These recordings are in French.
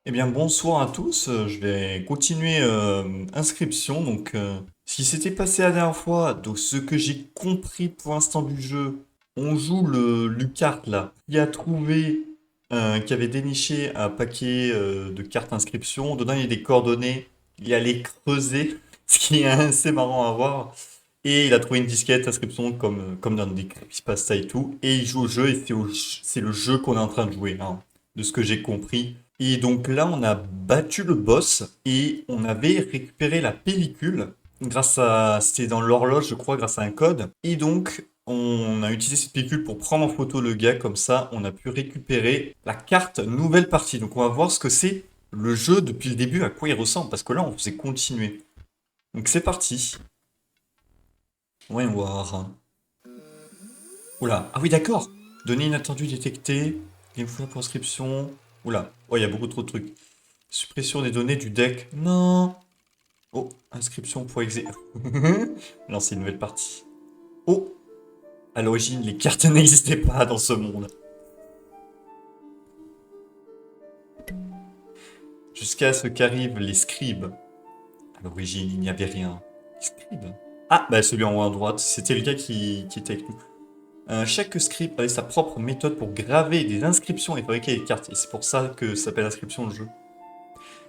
Eh bien, bonsoir à tous. Je vais continuer inscription. Ce qui s'était passé la dernière fois, donc ce que j'ai compris pour l'instant du jeu, on joue le Lucart là, qui a trouvé, qui avait déniché un paquet de cartes inscription. Dedans, il y a des coordonnées. Il allait creuser, ce qui est assez marrant à voir. Et il a trouvé une disquette inscription comme dans des creepypasta et tout. Et il joue au jeu et c'est le jeu qu'on est en train de jouer, hein, de ce que j'ai compris. Et donc là, on a battu le boss et on avait récupéré la pellicule c'était dans l'horloge, je crois, grâce à un code. Et donc, on a utilisé cette pellicule pour prendre en photo le gars. Comme ça, on a pu récupérer la carte nouvelle partie. Donc, on va voir ce que c'est le jeu depuis le début, à quoi il ressemble. Parce que là, on faisait continuer. Donc, c'est parti. Voyons voir. Oula. Ah oui, d'accord. Données inattendues détectées. Gameplay pour inscription. Oula. Oh, il y a beaucoup trop de trucs. Suppression des données du deck. Non. Oh, inscription pour exé. Lancer une nouvelle partie. Oh, à l'origine, les cartes n'existaient pas dans ce monde. Jusqu'à ce qu'arrivent les scribes. À l'origine, il n'y avait rien. Les scribes. Ah, bah celui en haut à droite, c'était le gars qui était avec nous. Chaque scribe avait sa propre méthode pour graver des inscriptions et fabriquer des cartes. Et c'est pour ça que ça s'appelle inscription le jeu.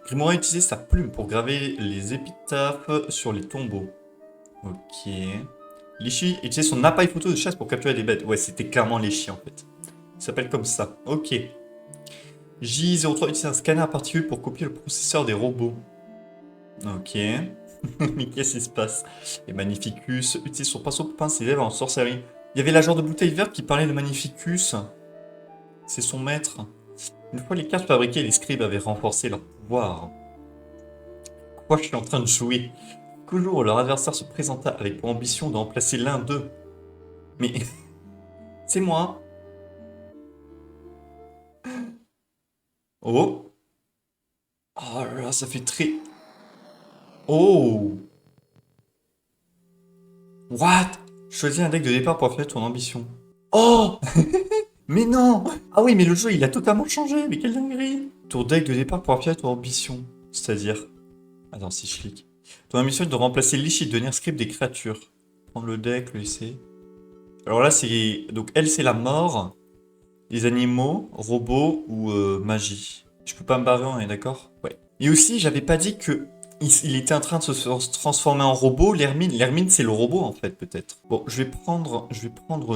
Grimoire a utilisé sa plume pour graver les épitaphes sur les tombeaux. Ok. Lichi utilise son appareil photo de chasse pour capturer des bêtes. Ouais, c'était clairement Lichi en fait. Il s'appelle comme ça. Ok. J03 utilise un scanner à particules pour copier le processeur des robots. Ok. Mais qu'est-ce qui se passe? Et Magnificus utilise son pinceau pour peindre ses lèvres en sorcellerie. Il y avait la genre de bouteille verte qui parlait de Magnificus. C'est son maître. Une fois les cartes fabriquées, les scribes avaient renforcé leur pouvoir. Quoi, je suis en train de jouer? Toujours, leur adversaire se présenta avec pour ambition de remplacer l'un d'eux. Mais c'est moi. Oh. Oh là là, ça fait très... Oh. What? Choisis un deck de départ pour affiner ton ambition. Oh. Mais non. Ah oui, mais le jeu, il a totalement changé. Mais quelle dinguerie. Ton deck de départ pour affiner ton ambition. C'est-à-dire... Attends, si je clique. Ton ambition est de remplacer Lich et de devenir script des créatures. Prendre le deck, le laisser. Alors là, c'est... Donc elle, c'est la mort. Les animaux, robots ou magie. Je peux pas me barrer, on est d'accord? Ouais. Et aussi, j'avais pas dit que il était en train de se transformer en robot. L'hermine, c'est le robot en fait, peut-être. Bon, je vais prendre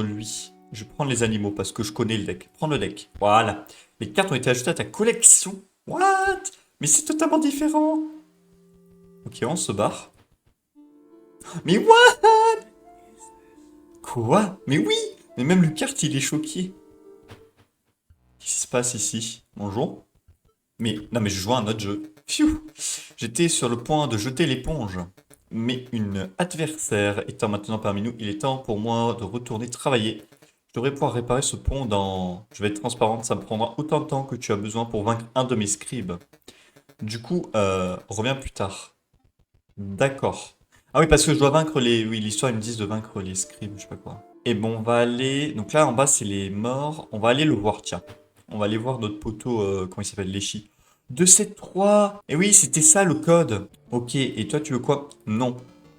lui. Je vais prendre les animaux parce que je connais le deck. Prends le deck. Voilà. Les cartes ont été ajoutées à ta collection. What? Mais c'est totalement différent. Ok, on se barre. Mais what? Quoi? Mais oui! Mais même Lucas, il est choqué. Qu'est-ce qui se passe ici? Bonjour. Mais non, mais je joue à un autre jeu. Pfiou. J'étais sur le point de jeter l'éponge. Mais une adversaire étant maintenant parmi nous, il est temps pour moi de retourner travailler. Je devrais pouvoir réparer ce pont dans... Je vais être transparente, ça me prendra autant de temps que tu as besoin pour vaincre un de mes scribes. Du coup, reviens plus tard. D'accord. Ah oui, parce que je dois vaincre les... Oui, l'histoire, ils me disent de vaincre les scribes, je sais pas quoi. Et bon, on va aller... Donc là, en bas, c'est les morts. On va aller le voir, tiens. On va aller voir notre poteau, comment il s'appelle, Léchi. 273. Et oui, c'était ça le code. Ok, et toi, tu veux quoi? Non.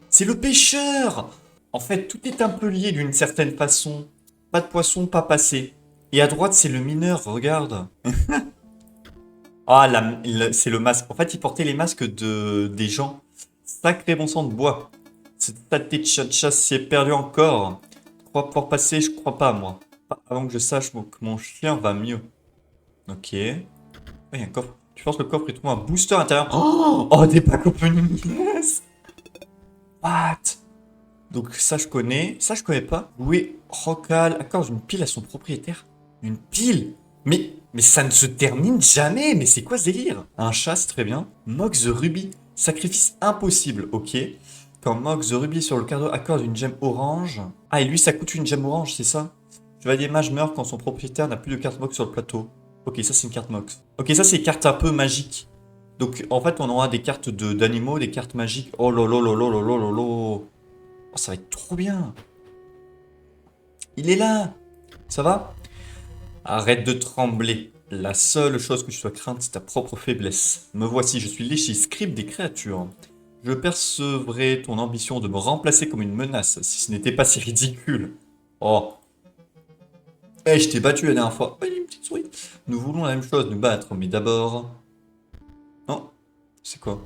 C'est le pêcheur! En fait, tout est un peu lié d'une certaine façon. Pas de poisson, pas passé. Et à droite, c'est le mineur, regarde. Ah, c'est le masque. En fait, il portait les masques des gens. Sacré bon sang de bois. Cette tâté de chat de chasse s'y est perdue encore. Crois pouvoir passer, je crois pas, moi. Pas avant que je sache que mon chien va mieux. Ok. Oh, il y a un coffre. Tu penses que le coffre il trouve un booster à l'intérieur? Oh, des packs opening. Yes. What? Donc ça je connais. Ça je connais pas. Louer Rocal accorde une pile à son propriétaire. Une pile? Mais ça ne se termine jamais. Mais c'est quoi ce délire? Un chat, c'est très bien. Mox the Ruby. Sacrifice impossible. Ok. Quand Mox the Ruby sur le carreau accorde une gemme orange. Ah, et lui ça coûte une gemme orange, c'est ça? Chevalier mage meurt quand son propriétaire n'a plus de carte Mox sur le plateau. Ok, ça c'est une carte Mox. Ok, ça c'est une carte un peu magique. Donc en fait on aura des cartes d'animaux, des cartes magiques. Oh lolo lolo lolo lolo. Oh, ça va être trop bien. Il est là. Ça va? Arrête de trembler. La seule chose que tu dois craindre, c'est ta propre faiblesse. Me voici, je suis Léchi, scribe des créatures. Je percevrais ton ambition de me remplacer comme une menace, si ce n'était pas si ridicule. Oh. Eh, je t'ai battu la dernière fois. Oh, il y a une petite souris. Nous voulons la même chose, nous battre, mais d'abord... Non. C'est quoi?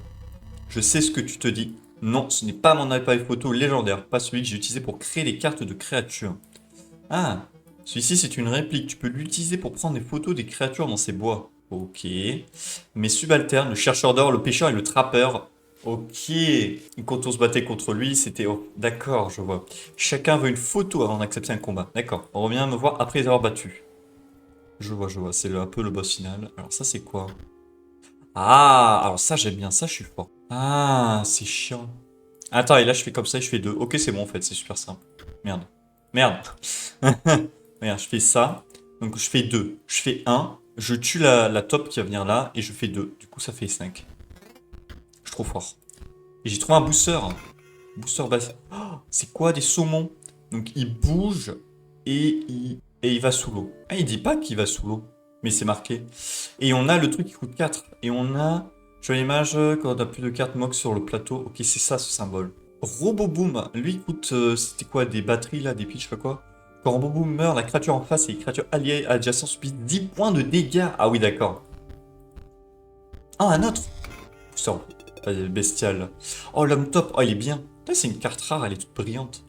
Je sais ce que tu te dis. Non, ce n'est pas mon appareil photo légendaire, pas celui que j'ai utilisé pour créer les cartes de créatures. Ah, celui-ci c'est une réplique. Tu peux l'utiliser pour prendre des photos des créatures dans ces bois. Ok. Mes subalternes, le chercheur d'or, le pêcheur et le trappeur. Ok. Quand on se battait contre lui, c'était... Oh, d'accord, je vois. Chacun veut une photo avant d'accepter un combat. D'accord. On revient me voir après les avoir battus. Je vois, je vois. C'est un peu le boss final. Alors ça c'est quoi? Ah, alors ça j'aime bien. Ça je suis fort. Ah, c'est chiant. Attends, et là je fais comme ça et je fais deux. Ok, c'est bon en fait. C'est super simple. Merde. Merde. Regarde, je fais ça. Donc je fais 2. Je fais un. Je tue la top qui va venir là. Et je fais 2. Du coup, ça fait 5. Je suis trop fort. Et j'ai trouvé un booster. Booster base. Oh, c'est quoi des saumons? Donc il bouge et il va sous l'eau. Ah, il dit pas qu'il va sous l'eau. Mais c'est marqué. Et on a le truc qui coûte 4. Et on a... Je vois l'image quand on a plus de cartes mox sur le plateau. Ok, c'est ça ce symbole. Roboboom, lui il coûte, c'était quoi, des batteries là, des piles, je sais pas quoi. Quand Roboboom meurt, la créature en face et les créatures alliées adjacentes subissent 10 points de dégâts. Ah oui, d'accord. Ah, un autre. Putain, bestial. Oh, l'homme top, oh, il est bien. Là, c'est une carte rare, elle est toute brillante.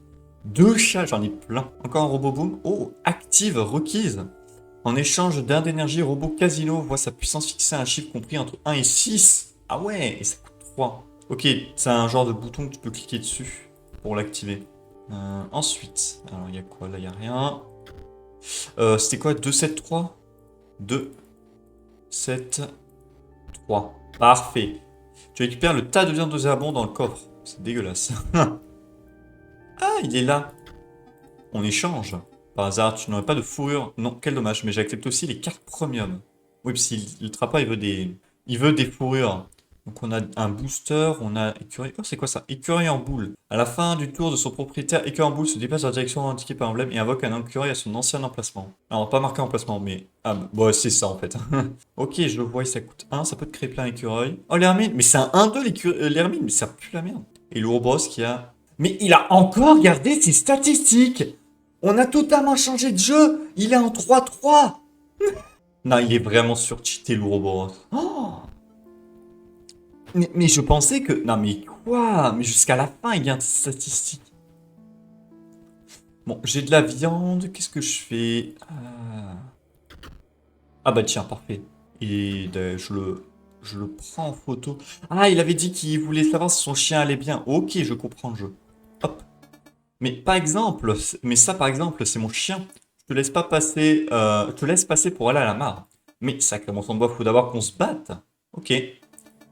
Deux chats, j'en ai plein. Encore un Roboboom. Oh, active, requise. En échange d'un d'énergie, Robot Casino voit sa puissance fixée à un chiffre compris entre 1 et 6. Ah ouais, et ça coûte 3. Ok, c'est un genre de bouton que tu peux cliquer dessus pour l'activer. Ensuite, alors il y a quoi? Là, il n'y a rien. C'était quoi? 2, 7, 3? 2, 7, 3. Parfait. Tu récupères le tas de viande de zarbon dans le coffre. C'est dégueulasse. Ah, il est là. On échange. Par hasard, tu n'aurais pas de fourrure. Non, quel dommage, mais j'accepte aussi les cartes premium. Oui, parce que le trappa, il veut des fourrures. Donc on a un booster, on a écureuil. Oh, c'est quoi ça? Écureuil en boule. À la fin du tour de son propriétaire, écureuil en boule se déplace dans la direction indiquée par l'emblème et invoque un écureuil à son ancien emplacement. Alors, pas marqué emplacement, mais... Ah, bon, c'est ça en fait. Ok, je le vois, ça coûte 1, ça peut te créer plein d'écureuils. Oh, l'hermine, mais c'est un 1-2 l'hermine, mais ça pue la merde. Et l'Ouroboros qui a... Mais il a encore gardé ses statistiques! On a totalement changé de jeu. Il est en 3-3. Non, il est vraiment surcheaté, l'Ouroboros. Oh, mais je pensais que... Non, mais quoi? Mais jusqu'à la fin, il y a une statistique. Bon, j'ai de la viande. Qu'est-ce que je fais? Ah bah tiens, parfait. Et je le prends en photo. Ah, il avait dit qu'il voulait savoir si son chien allait bien. Ok, je comprends le jeu. Hop. Mais par exemple, mais ça par exemple, c'est mon chien. Je te laisse pas passer, je te laisse passer pour aller à la mare. Mais sacré mon sang de bois, faut d'abord qu'on se batte. Ok.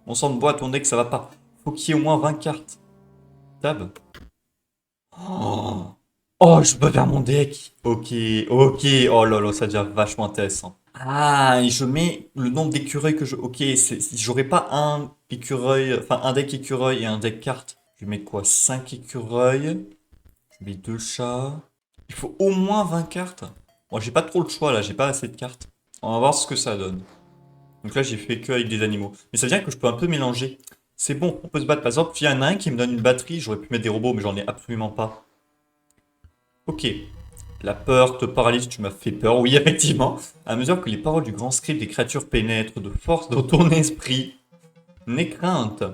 Mon sang de bois, ton deck, ça va pas. Faut qu'il y ait au moins 20 cartes. Tab. Oh, oh, je peux faire mon deck. Ok, ok. Oh là là, ça devient vachement intéressant. Ah, et je mets le nombre d'écureuils que je... Ok, j'aurais pas un écureuil, enfin un deck écureuil et un deck carte. Je mets quoi? 5 écureuils. Je mets 2 chats. Il faut au moins 20 cartes. Bon, j'ai pas trop le choix là, j'ai pas assez de cartes. On va voir ce que ça donne. Donc là, j'ai fait que avec des animaux. Mais ça veut dire que je peux un peu mélanger. C'est bon, on peut se battre. Par exemple, il y en a un qui me donne une batterie, j'aurais pu mettre des robots, mais j'en ai absolument pas. Ok. La peur te paralyse, tu m'as fait peur. Oui, effectivement. À mesure que les paroles du grand script des créatures pénètrent de force dans ton esprit, n'aie crainte.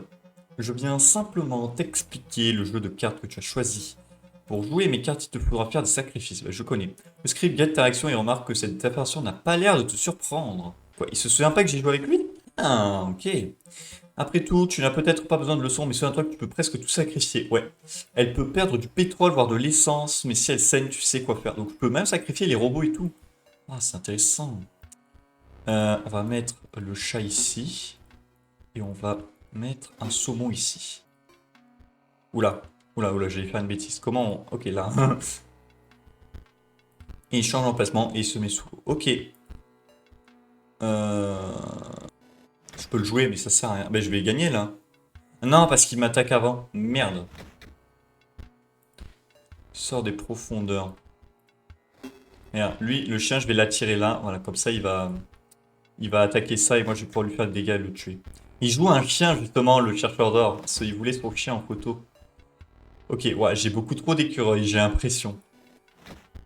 Je viens simplement t'expliquer le jeu de cartes que tu as choisi. Pour jouer mes cartes, il te faudra faire des sacrifices. Bah, je connais. Le script guette ta réaction et remarque que cette intervention n'a pas l'air de te surprendre. Quoi, il se souvient pas que j'ai joué avec lui? Ah, ok. Après tout, tu n'as peut-être pas besoin de leçons, mais souviens-toi que tu peux presque tout sacrifier. Ouais. Elle peut perdre du pétrole, voire de l'essence, mais si elle saigne, tu sais quoi faire. Donc je peux même sacrifier les robots et tout. Ah, c'est intéressant. On va mettre le chat ici. Et on va mettre un saumon ici. Oula. Oula, oula, j'ai fait une bêtise. Comment on... Ok, là. Et il change d'emplacement et il se met sous l'eau. Ok. Je peux le jouer, mais ça sert à rien. Ben, je vais gagner, là. Non, parce qu'il m'attaque avant. Merde. Sort des profondeurs. Regarde, lui, le chien, je vais l'attirer là. Voilà, comme ça, il va... il va attaquer ça et moi je vais pouvoir lui faire le dégât et le tuer. Il joue un chien justement, le chercheur d'or, parce qu'il voulait son chien en photo. Ok, ouais, j'ai beaucoup trop d'écureuils, j'ai l'impression.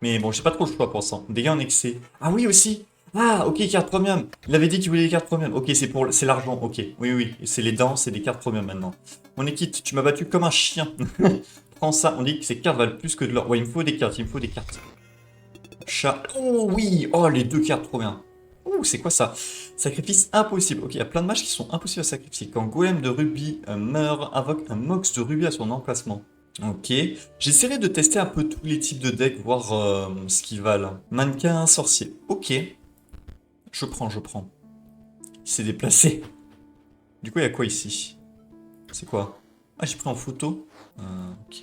Mais bon, j'ai pas trop le choix pour ça. Dégâts en excès. Ah oui aussi. Ah, ok, carte premium. Il avait dit qu'il voulait les cartes premium. Ok, c'est l'argent. Ok, oui, oui. C'est les dents, c'est des cartes premium maintenant. Mon équipe, tu m'as battu comme un chien. Prends ça. On dit que ces cartes valent plus que de l'or. Ouais, il me faut des cartes. Il me faut des cartes. Chat. Oh oui. Oh, les deux cartes, trop bien. Ouh, c'est quoi ça? Sacrifice impossible. Ok, il y a plein de matchs qui sont impossibles à sacrifier. Quand Golem de Rubis meurt, invoque un Mox de Rubis à son emplacement. Ok. J'essaierai de tester un peu tous les types de decks, voir ce qu'ils valent. Mannequin, sorcier. Ok. Je prends, je prends. Il s'est déplacé. Du coup, il y a quoi ici? C'est quoi? Ah, j'ai pris en photo. Ok.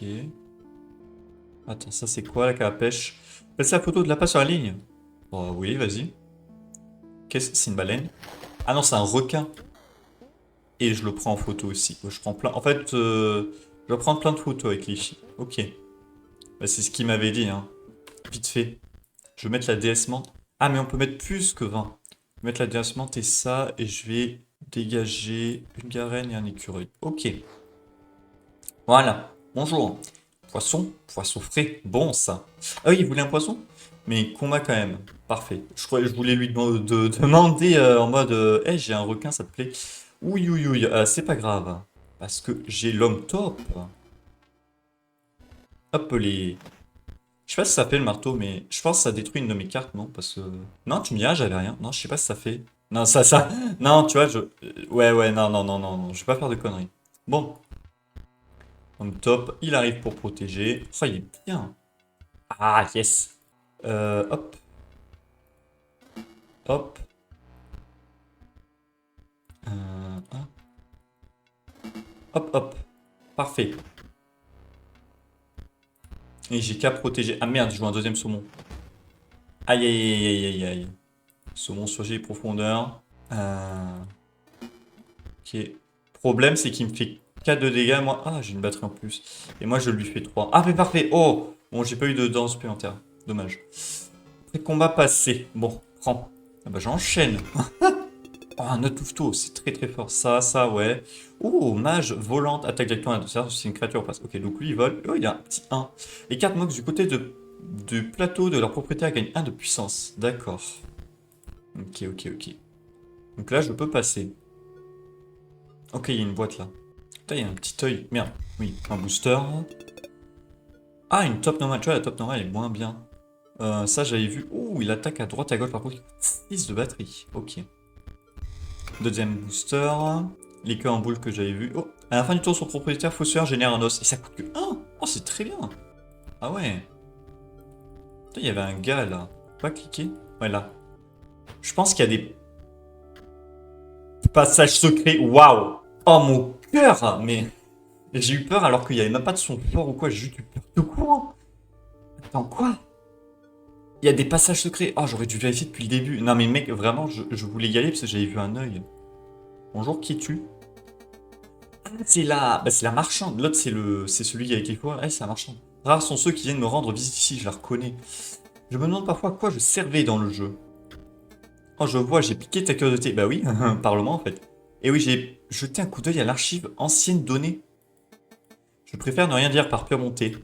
Attends, ça c'est quoi la canne à pêche? Passer la photo de la passe sur la ligne. Oh oui, vas-y. Qu'est-ce que c'est, une baleine? Ah non, c'est un requin. Et je le prends en photo aussi. Je prends plein. En fait, je vais prendre plein de photos avec Lichy. Ok. Bah, c'est ce qu'il m'avait dit, hein. Vite fait. Je vais mettre la déesse menthe. Ah, mais on peut mettre plus que 20. Je vais mettre la déesse menthe et ça, et je vais dégager une garenne et un écureuil. Ok. Voilà. Bonjour. Poisson. Poisson frais. Bon, ça. Ah oui, il voulait un poisson? Mais combat quand même. Parfait. Je voulais lui demander en mode hey, j'ai un requin, ça te plaît? Oui, oui, oui. C'est pas grave. Parce que j'ai l'homme top. Hop les. Je sais pas si ça fait le marteau, mais je pense que ça détruit une de mes cartes, non? Parce que. Non, tu me diras, j'avais rien. Non, je sais pas si ça fait. Non, ça. Non, tu vois, ouais, ouais, non, non, non, non, non. Je vais pas faire de conneries. Bon. Homme top, il arrive pour protéger. Ça, il est bien. Ah, yes. Hop. Hop. Hop. Hop, hop. Parfait. Et j'ai qu'à protéger. Ah merde, je joue un deuxième saumon. Aïe, aïe, aïe, aïe, aïe, aïe. Saumon surgit les profondeurs. Ok. Problème, c'est qu'il me fait 4 de dégâts. Moi, ah, j'ai une batterie en plus. Et moi, je lui fais 3. Ah, mais parfait. Oh, bon, j'ai pas eu de dents supplémentaires. Dommage. Après combat passé. Bon, prends. Ah bah, j'enchaîne. Oh, un autre louveteau, c'est très très fort. Ça, ouais. Oh, mage volante, attaque directement à l'adversaire, c'est une créature en face. Ok, donc lui il vole. Oh, il a un petit 1. Les cartes mox du côté du plateau de leur propriétaire gagnent 1 de puissance. D'accord. Ok, ok, ok. Donc là, je peux passer. Ok, il y a une boîte là. Putain, il y a un petit œil. Merde. Oui, un booster. Ah, une top normale. Tu vois, la top normale est moins bien. Ça, j'avais vu. Oh, il attaque à droite, à gauche par contre. 6 de batterie. Ok. Deuxième booster. Les queues en boule que j'avais vu. Oh, à la fin du tour, son propriétaire fossoyeur génère un os. Et ça coûte que 1. Oh, c'est très bien. Ah ouais. Putain, il y avait un gars là. Pas cliquer. Ouais, là. Je pense qu'il y a des passages secrets. Waouh. Oh, mon cœur. Mais j'ai eu peur alors qu'il n'y avait même pas de son fort ou quoi. J'ai juste eu peur de quoi. Attends, quoi? Il y a des passages secrets. Oh, j'aurais dû vérifier depuis le début. Non, mais mec, vraiment, je voulais y aller parce que j'avais vu un œil. Bonjour, qui es-tu? C'est la marchande. L'autre, c'est celui avec les fois. Eh, c'est la marchande. Rares sont ceux qui viennent me rendre visite ici, je la reconnais. Je me demande parfois à quoi je servais dans le jeu. Oh, je vois, j'ai piqué ta curiosité. Bah oui, parle-moi en fait. Et oui, j'ai jeté un coup d'œil à l'archive ancienne donnée. Je préfère ne rien dire par pure montée.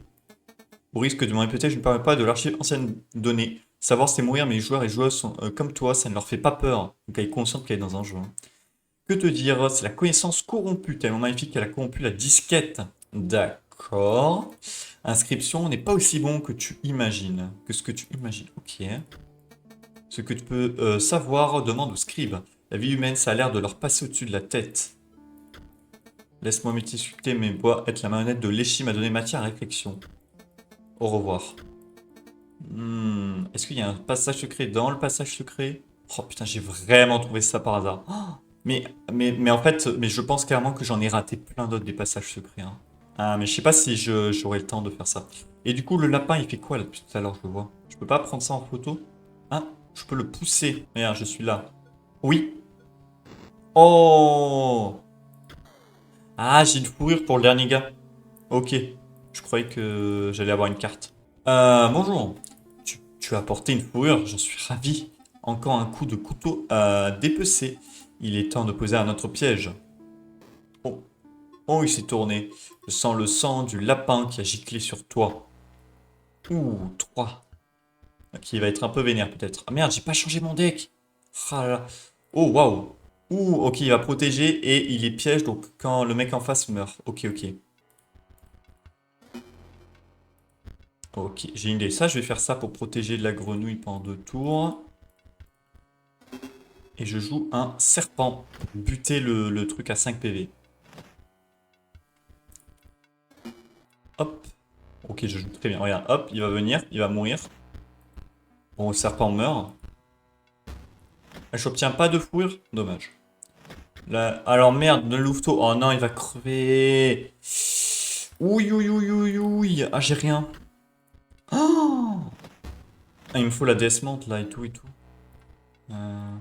Au risque de me répéter, je ne parle pas de l'archive ancienne donnée. Savoir c'est mourir, mais les joueurs et joueuses sont comme toi, ça ne leur fait pas peur. Donc elle est consciente qu'elle est dans un jeu. Que te dire? C'est la connaissance corrompue, tellement magnifique qu'elle a corrompu la disquette. D'accord. Inscription n'est pas aussi bon que tu imagines. Que ce que tu imagines. Ok. Ce que tu peux savoir demande au scribe. La vie humaine, ça a l'air de leur passer au-dessus de la tête. Laisse-moi multiplier mes bois, être la marionnette de Léchi m'a donné matière à réflexion. Au revoir. Est-ce qu'il y a un passage secret dans le passage secret? Oh putain, j'ai vraiment trouvé ça par hasard. Oh, mais en fait, mais je pense clairement que j'en ai raté plein d'autres des passages secrets, hein. Ah, mais je sais pas si j'aurai le temps de faire ça. Et du coup, le lapin, il fait quoi là depuis tout à l'heure, je le vois? Je peux pas prendre ça en photo? Ah, je peux le pousser. Regarde, je suis là. Oui. Oh! Ah, j'ai une fourrure pour le dernier gars. Ok. Je croyais que j'allais avoir une carte. Bonjour. Tu as apporté une fourrure, j'en suis ravi. Encore un coup de couteau à dépecer. Il est temps de poser un autre piège. Oh, oh, il s'est tourné. Je sens le sang du lapin qui a giclé sur toi. Ouh, 3. Ok, il va être un peu vénère peut-être. Ah merde, j'ai pas changé mon deck. Ah là là. Oh, waouh. Ouh, ok, il va protéger et il est piège, donc quand le mec en face meurt. Ok, ok. Ok, j'ai une idée. Ça, je vais faire ça pour protéger la grenouille pendant 2 tours. Et je joue un serpent. Buter le truc à 5 PV. Hop. Ok, je joue très bien. Regarde, hop, il va venir, il va mourir. Bon, le serpent meurt. J'obtiens pas de fourrure. Dommage. Là, alors merde, le louveteau. Oh non, il va crever. Ouïe, ouïe, ouïe, ouïe, ouïe. Ah, j'ai rien. Oh, ah, il me faut la déesse menthe là et tout et tout. Euh,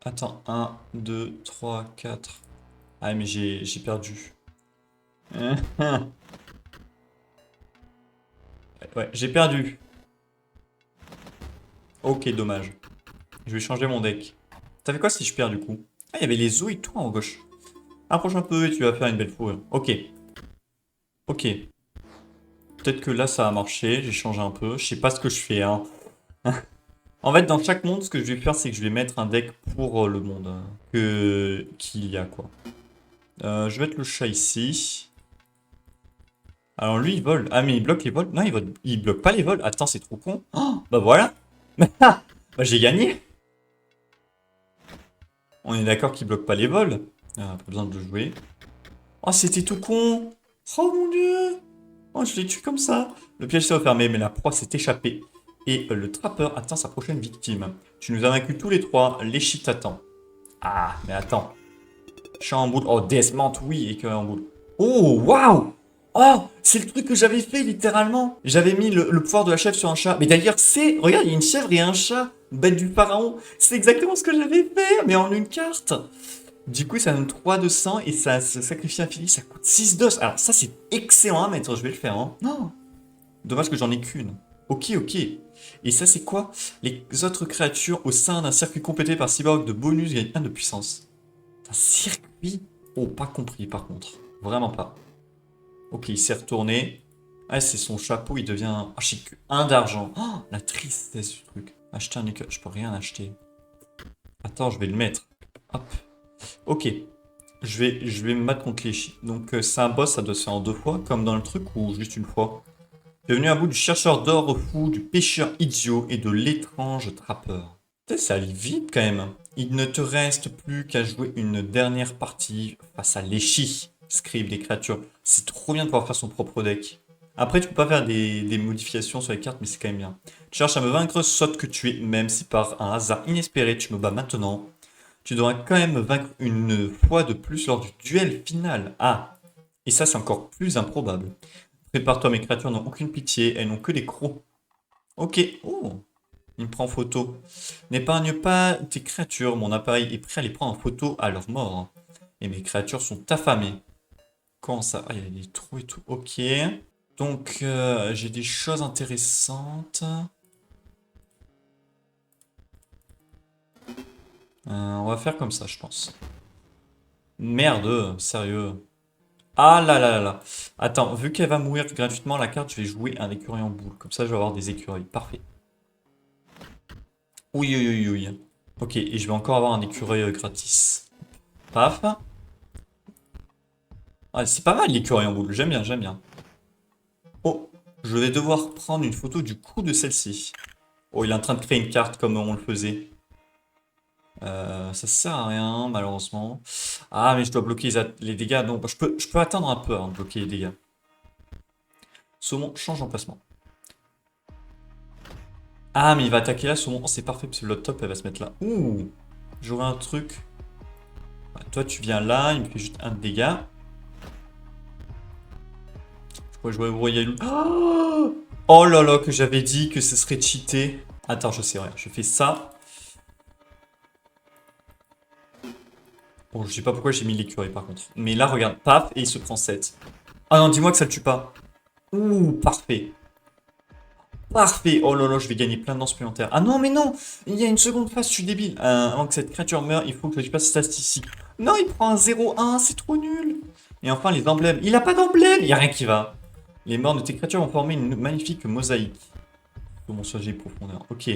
Attends, 1, 2, 3, 4. Ah, mais j'ai perdu. Ouais, j'ai perdu. Ok, dommage. Je vais changer mon deck. Ça fait quoi si je perds du coup? Ah, il y avait les os et tout en gauche. Approche un peu et tu vas faire une belle fourrure. Ok. Ok. Peut-être que là ça a marché, j'ai changé un peu. Je sais pas ce que je fais, hein. En fait, dans chaque monde, ce que je vais faire, c'est que je vais mettre un deck pour le monde qu'il y a, quoi. Je vais mettre le chat ici. Alors lui, il vole. Ah, mais il bloque les vols? Non, il bloque pas les vols. Attends, c'est trop con. Oh, bah voilà. Bah j'ai gagné. On est d'accord qu'il bloque pas les vols. Ah, pas besoin de le jouer. Oh, c'était tout con. Oh mon dieu. Oh, je l'ai tué comme ça. Le piège s'est refermé, mais la proie s'est échappée. Et le trappeur atteint sa prochaine victime. Tu nous as vaincus tous les trois. L'échi t'attend. Ah, mais attends. Chat en boule. Oh, Desmond, oui, écureuil en boule. Oh, waouh. Oh, c'est le truc que j'avais fait, littéralement. J'avais mis le pouvoir de la chèvre sur un chat. Mais d'ailleurs, c'est... Regarde, il y a une chèvre et un chat. Bête du pharaon. C'est exactement ce que j'avais fait, mais en une carte. Du coup, ça donne 3 de sang et ça se sacrifie infini. Ça coûte 6 d'os. Alors ça, c'est excellent à mettre. Je vais le faire, hein. Non. Dommage que j'en ai qu'une. Ok, ok. Et ça, c'est quoi? Les autres créatures au sein d'un circuit complété par Cyborg de bonus gagnent 1 de puissance. Un circuit? Oh, pas compris par contre. Vraiment pas. Ok, il s'est retourné. Ah, c'est son chapeau, il devient... Ah, j'ai que 1 d'argent. Oh, la tristesse du truc. Acheter un écureuil. Je peux rien acheter. Attends, je vais le mettre. Hop. Ok. Je vais me battre contre les chi. Donc, c'est un boss, ça doit se faire en 2 fois, comme dans le truc, ou juste une fois. Tu es venu à bout du chercheur d'or fou, du pêcheur idiot et de l'étrange trappeur. Putain, ça allait vite quand même. Il ne te reste plus qu'à jouer une dernière partie face à l'échi, scribe des créatures. C'est trop bien de pouvoir faire son propre deck. Après, tu peux pas faire des modifications sur les cartes, mais c'est quand même bien. Tu cherches à me vaincre, saute que tu es, même si par un hasard inespéré tu me bats maintenant. Tu devras quand même me vaincre une fois de plus lors du duel final. Ah, et ça c'est encore plus improbable. Prépare-toi, mes créatures n'ont aucune pitié, elles n'ont que des crocs. Ok, oh, il me prend en photo. N'épargne pas tes créatures, mon appareil est prêt à les prendre en photo à leur mort. Et mes créatures sont affamées. Comment ça? Ah, il y a des trous et tout. Ok. Donc, j'ai des choses intéressantes. On va faire comme ça, je pense. Merde, sérieux. Ah là là là là. Attends, vu qu'elle va mourir gratuitement, la carte, je vais jouer un écureuil en boule. Comme ça, je vais avoir des écureuils. Parfait. Oui, oui, oui, oui. Ok, et je vais encore avoir un écureuil gratis. Paf. Ah, c'est pas mal l'écureuil en boule. J'aime bien, j'aime bien. Oh, je vais devoir prendre une photo du coup de celle-ci. Oh, il est en train de créer une carte comme on le faisait. Ça sert à rien, malheureusement. Ah, mais je dois bloquer les dégâts. Non, bah, je peux attendre un peu avant de bloquer les dégâts. Saumon, change d'emplacement. Ah, mais il va attaquer là, Saumon. Oh, c'est parfait, parce que l'autre top, elle va se mettre là. Ouh, j'aurai un truc. Ouais, toi, tu viens là, il me fait juste un de dégâts. Je pourrais jouer au Royal. Oh, oh là là, que j'avais dit que ce serait cheaté. Attends, je sais, ouais, je fais ça. Bon, je sais pas pourquoi j'ai mis l'écureuil par contre. Mais là, regarde, paf, et il se prend 7. Ah non, dis-moi que ça le tue pas. Ouh, parfait. Parfait. Oh là là, je vais gagner plein de danses supplémentaires. Ah non, mais non. Il y a une seconde phase, je suis débile. Avant que cette créature meure, il faut que je passe statistique. Non, il prend un 0-1, c'est trop nul. Et enfin, les emblèmes. Il a pas d'emblème. Il y a rien qui va. Les morts de tes créatures ont formé une magnifique mosaïque. Comment ça, j'ai profondeur. Ok.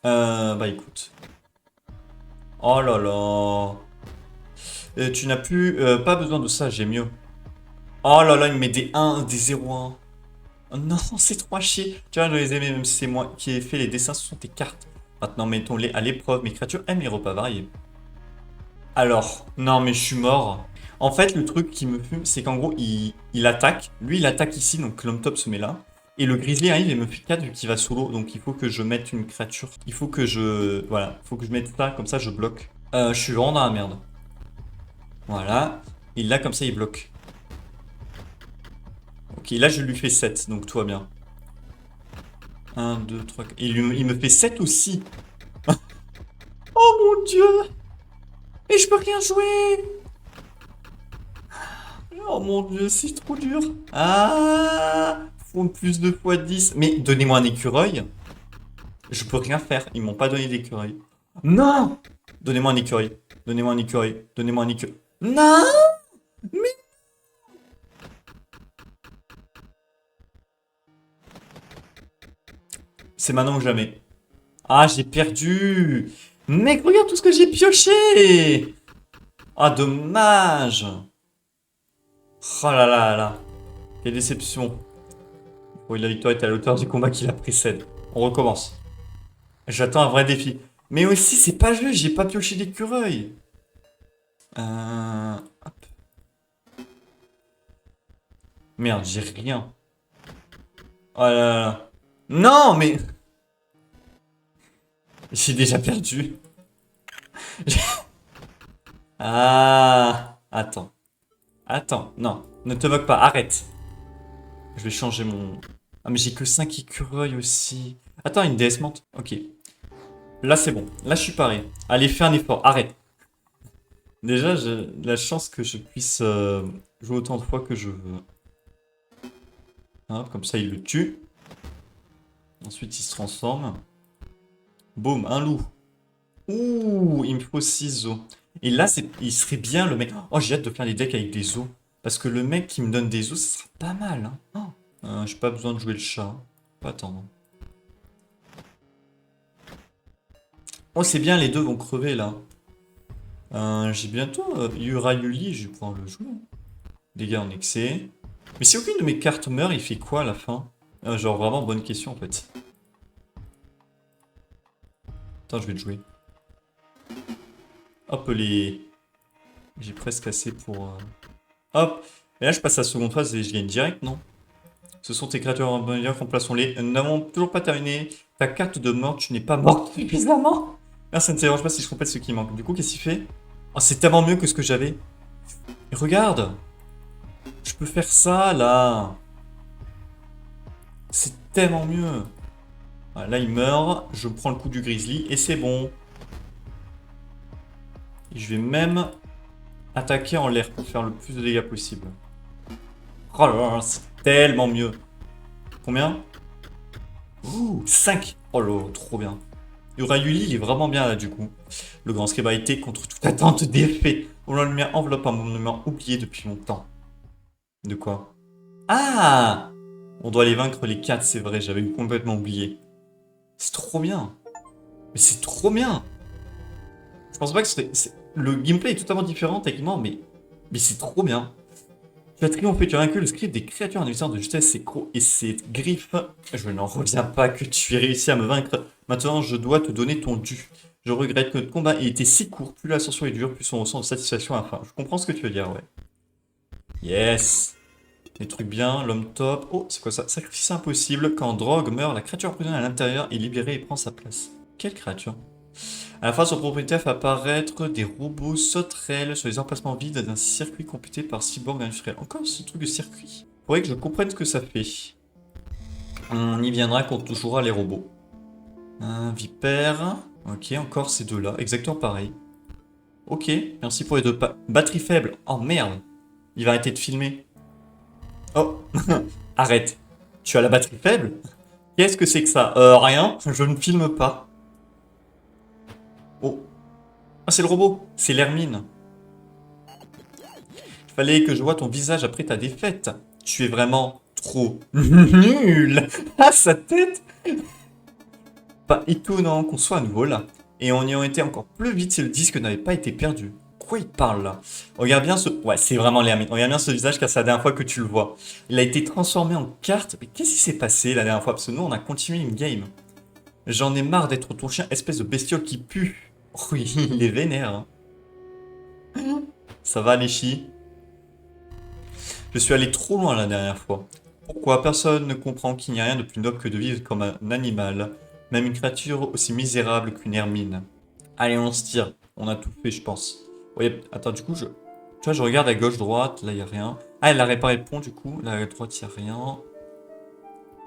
Bah écoute. Oh là là. Tu n'as plus... pas besoin de ça, j'ai mieux. Oh là là, il me met des 1, des 0-1. Oh non, c'est trop à chier. Tu vois, je les aimais, même si c'est moi qui ai fait les dessins, ce sont tes cartes. Maintenant, mettons-les à l'épreuve. Mes créatures aiment les repas variés. Alors, non, mais je suis mort. En fait, le truc qui me fume, c'est qu'en gros, il attaque. Lui, il attaque ici, donc l'homme top se met là. Et le grizzly arrive et me fait 4 vu qu'il va solo. Donc il faut que je mette une créature. Il faut que je... Voilà, il faut que je mette ça, comme ça je bloque. Je suis vraiment dans la merde. Voilà. Et là, comme ça, il bloque. Ok, là, je lui fais 7, donc tout va bien. 1, 2, 3, 4... Il me fait 7 aussi. Oh mon dieu! Et je peux rien jouer! Oh mon dieu, c'est trop dur. Ah! Faut plus de fois 10. Mais donnez-moi un écureuil. Je peux rien faire. Ils m'ont pas donné d'écureuil. Non! Donnez-moi un écureuil. Donnez-moi un écureuil. Donnez-moi un écureuil. Non! Mais c'est maintenant ou jamais. Ah, j'ai perdu! Mec, regarde tout ce que j'ai pioché! Ah, dommage! Oh là là là. Quelle déception. Oui, la victoire est à la hauteur du combat qui la précède. On recommence. J'attends un vrai défi. Mais aussi, c'est pas juste, j'ai pas pioché d'écureuil. Hop. Merde, j'ai rien. Oh là là là. Non, mais... J'ai déjà perdu. Ah... Attends. Attends, non. Ne te moque pas, arrête. Je vais changer mon... Ah, mais j'ai que 5 écureuils aussi. Attends, une déesse menthe. Ok. Là, c'est bon. Là, je suis paré. Allez, fais un effort. Arrête. Déjà, j'ai la chance que je puisse jouer autant de fois que je veux. Hop, comme ça, il le tue. Ensuite, il se transforme. Boum, un loup. Ouh, il me faut 6 os. Et là, il serait bien le mec. Oh, j'ai hâte de faire les decks avec des os. Parce que le mec qui me donne des os, ça sera pas mal. Hein. Oh. J'ai pas besoin de jouer le chat. Pas attendre. Oh, c'est bien, les deux vont crever là. J'ai bientôt Yuli, je vais pouvoir le jouer. Dégâts en excès. Mais si aucune de mes cartes meurt, il fait quoi à la fin? Genre vraiment bonne question en fait. Attends, je vais le jouer. Hop les... J'ai presque assez pour... Hop. Et là je passe à la seconde phase et je gagne direct, non? Ce sont tes créatures en bonne remplaçons-les. Nous n'avons toujours pas terminé. Ta carte de mort, tu n'es pas morte suffisamment. Ah, ça ne te dérange pas si je complète ce qui manque. Du coup, qu'est-ce qu'il fait? Oh, c'est tellement mieux que ce que j'avais. Et regarde. Je peux faire ça, là. C'est tellement mieux. Ah, là, il meurt. Je prends le coup du grizzly et c'est bon. Et je vais même attaquer en l'air pour faire le plus de dégâts possible. Oh là là, c'est tellement mieux. Combien? Ouh, 5. Oh là, trop bien. Urayuli, il est vraiment bien là du coup. Le grand scribe a été contre toute attente défait. On la lumière enveloppe un monument oublié depuis longtemps. De quoi? Ah! On doit les vaincre les 4, c'est vrai, j'avais complètement oublié. C'est trop bien. Mais c'est trop bien. Je pense pas que le gameplay est totalement différent techniquement, mais c'est trop bien. Tu as triomphé, tu as vaincu le script des créatures en de justesse, ses crocs et ses griffes. Je n'en reviens pas que tu aies réussi à me vaincre. Maintenant, je dois te donner ton dû. Je regrette que notre combat ait été si court. Plus l'ascension est dure, plus on ressent de satisfaction à la fin. Je comprends ce que tu veux dire, ouais. Yes. Des trucs bien, l'homme top. Oh, c'est quoi ça? Sacrifice impossible. Quand Drogue meurt, la créature emprisonnée à l'intérieur est libérée et prend sa place. Quelle créature? À la fin, son propriétaire fait apparaître des robots sauterelles sur les emplacements vides d'un circuit computé par Cyborg Industriel. Encore ce truc de circuit. Faudrait que je comprenne ce que ça fait. On y viendra quand on jouera les robots. Vipère. Ok, encore ces deux-là. Exactement pareil. Ok, merci pour les deux pas. Batterie faible. Oh merde. Il va arrêter de filmer. Oh, arrête. Tu as la batterie faible? Qu'est-ce que c'est que ça? Rien, je ne filme pas. Oh. Ah, c'est le robot. C'est l'Hermine. Il fallait que je voie ton visage après ta défaite. Tu es vraiment trop nul. Ah, sa tête. Pas étonnant qu'on soit à nouveau là. Et on y aurait été encore plus vite si le disque n'avait pas été perdu. Quoi il parle là? Regarde bien ce... Ouais, c'est vraiment l'Hermine. Regarde bien ce visage car c'est la dernière fois que tu le vois. Il a été transformé en carte. Mais qu'est-ce qui s'est passé la dernière fois? Parce que nous, on a continué une game. J'en ai marre d'être ton chien, espèce de bestiole qui pue. Oui, il est vénère. Hein. Ça va, les chi? Je suis allé trop loin la dernière fois. Pourquoi? Personne ne comprend qu'il n'y a rien de plus noble que de vivre comme un animal. Même une créature aussi misérable qu'une hermine. Allez, on se tire. On a tout fait, je pense. Ouais, attends, du coup, tu vois, je regarde à gauche, droite. Là, il n'y a rien. Ah, elle a réparé le pont, du coup. Là, à droite, il n'y a rien.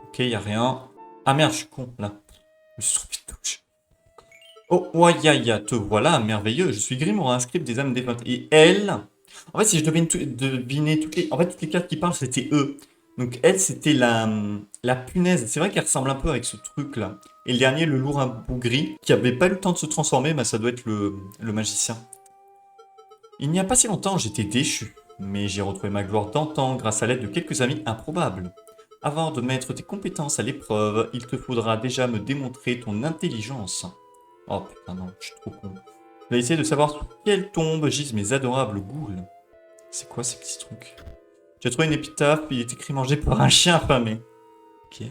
Ok, il n'y a rien. Ah merde, je suis con, là. Je me suis trompé de touche. Oh, ya, te voilà, merveilleux. Je suis Grimoire, un script des âmes défuntes. Et elle... En fait, si je devais deviner toutes les... En fait, toutes les cartes qui parlent, c'était eux. Donc, elle, c'était la punaise. C'est vrai qu'elle ressemble un peu avec ce truc-là. Et le dernier, le lourd gris, qui avait pas eu le temps de se transformer, bah, ça doit être le magicien. Il n'y a pas si longtemps, j'étais déchu. Mais j'ai retrouvé ma gloire d'antan grâce à l'aide de quelques amis improbables. Avant de mettre tes compétences à l'épreuve, il te faudra déjà me démontrer ton intelligence. Oh putain non, je suis trop con. Je vais essayer de savoir sur quelle tombe gisent mes adorables ghouls. C'est quoi ces petits trucs? J'ai trouvé une épitaphe, il est écrit mangé par un chien affamé. Ok.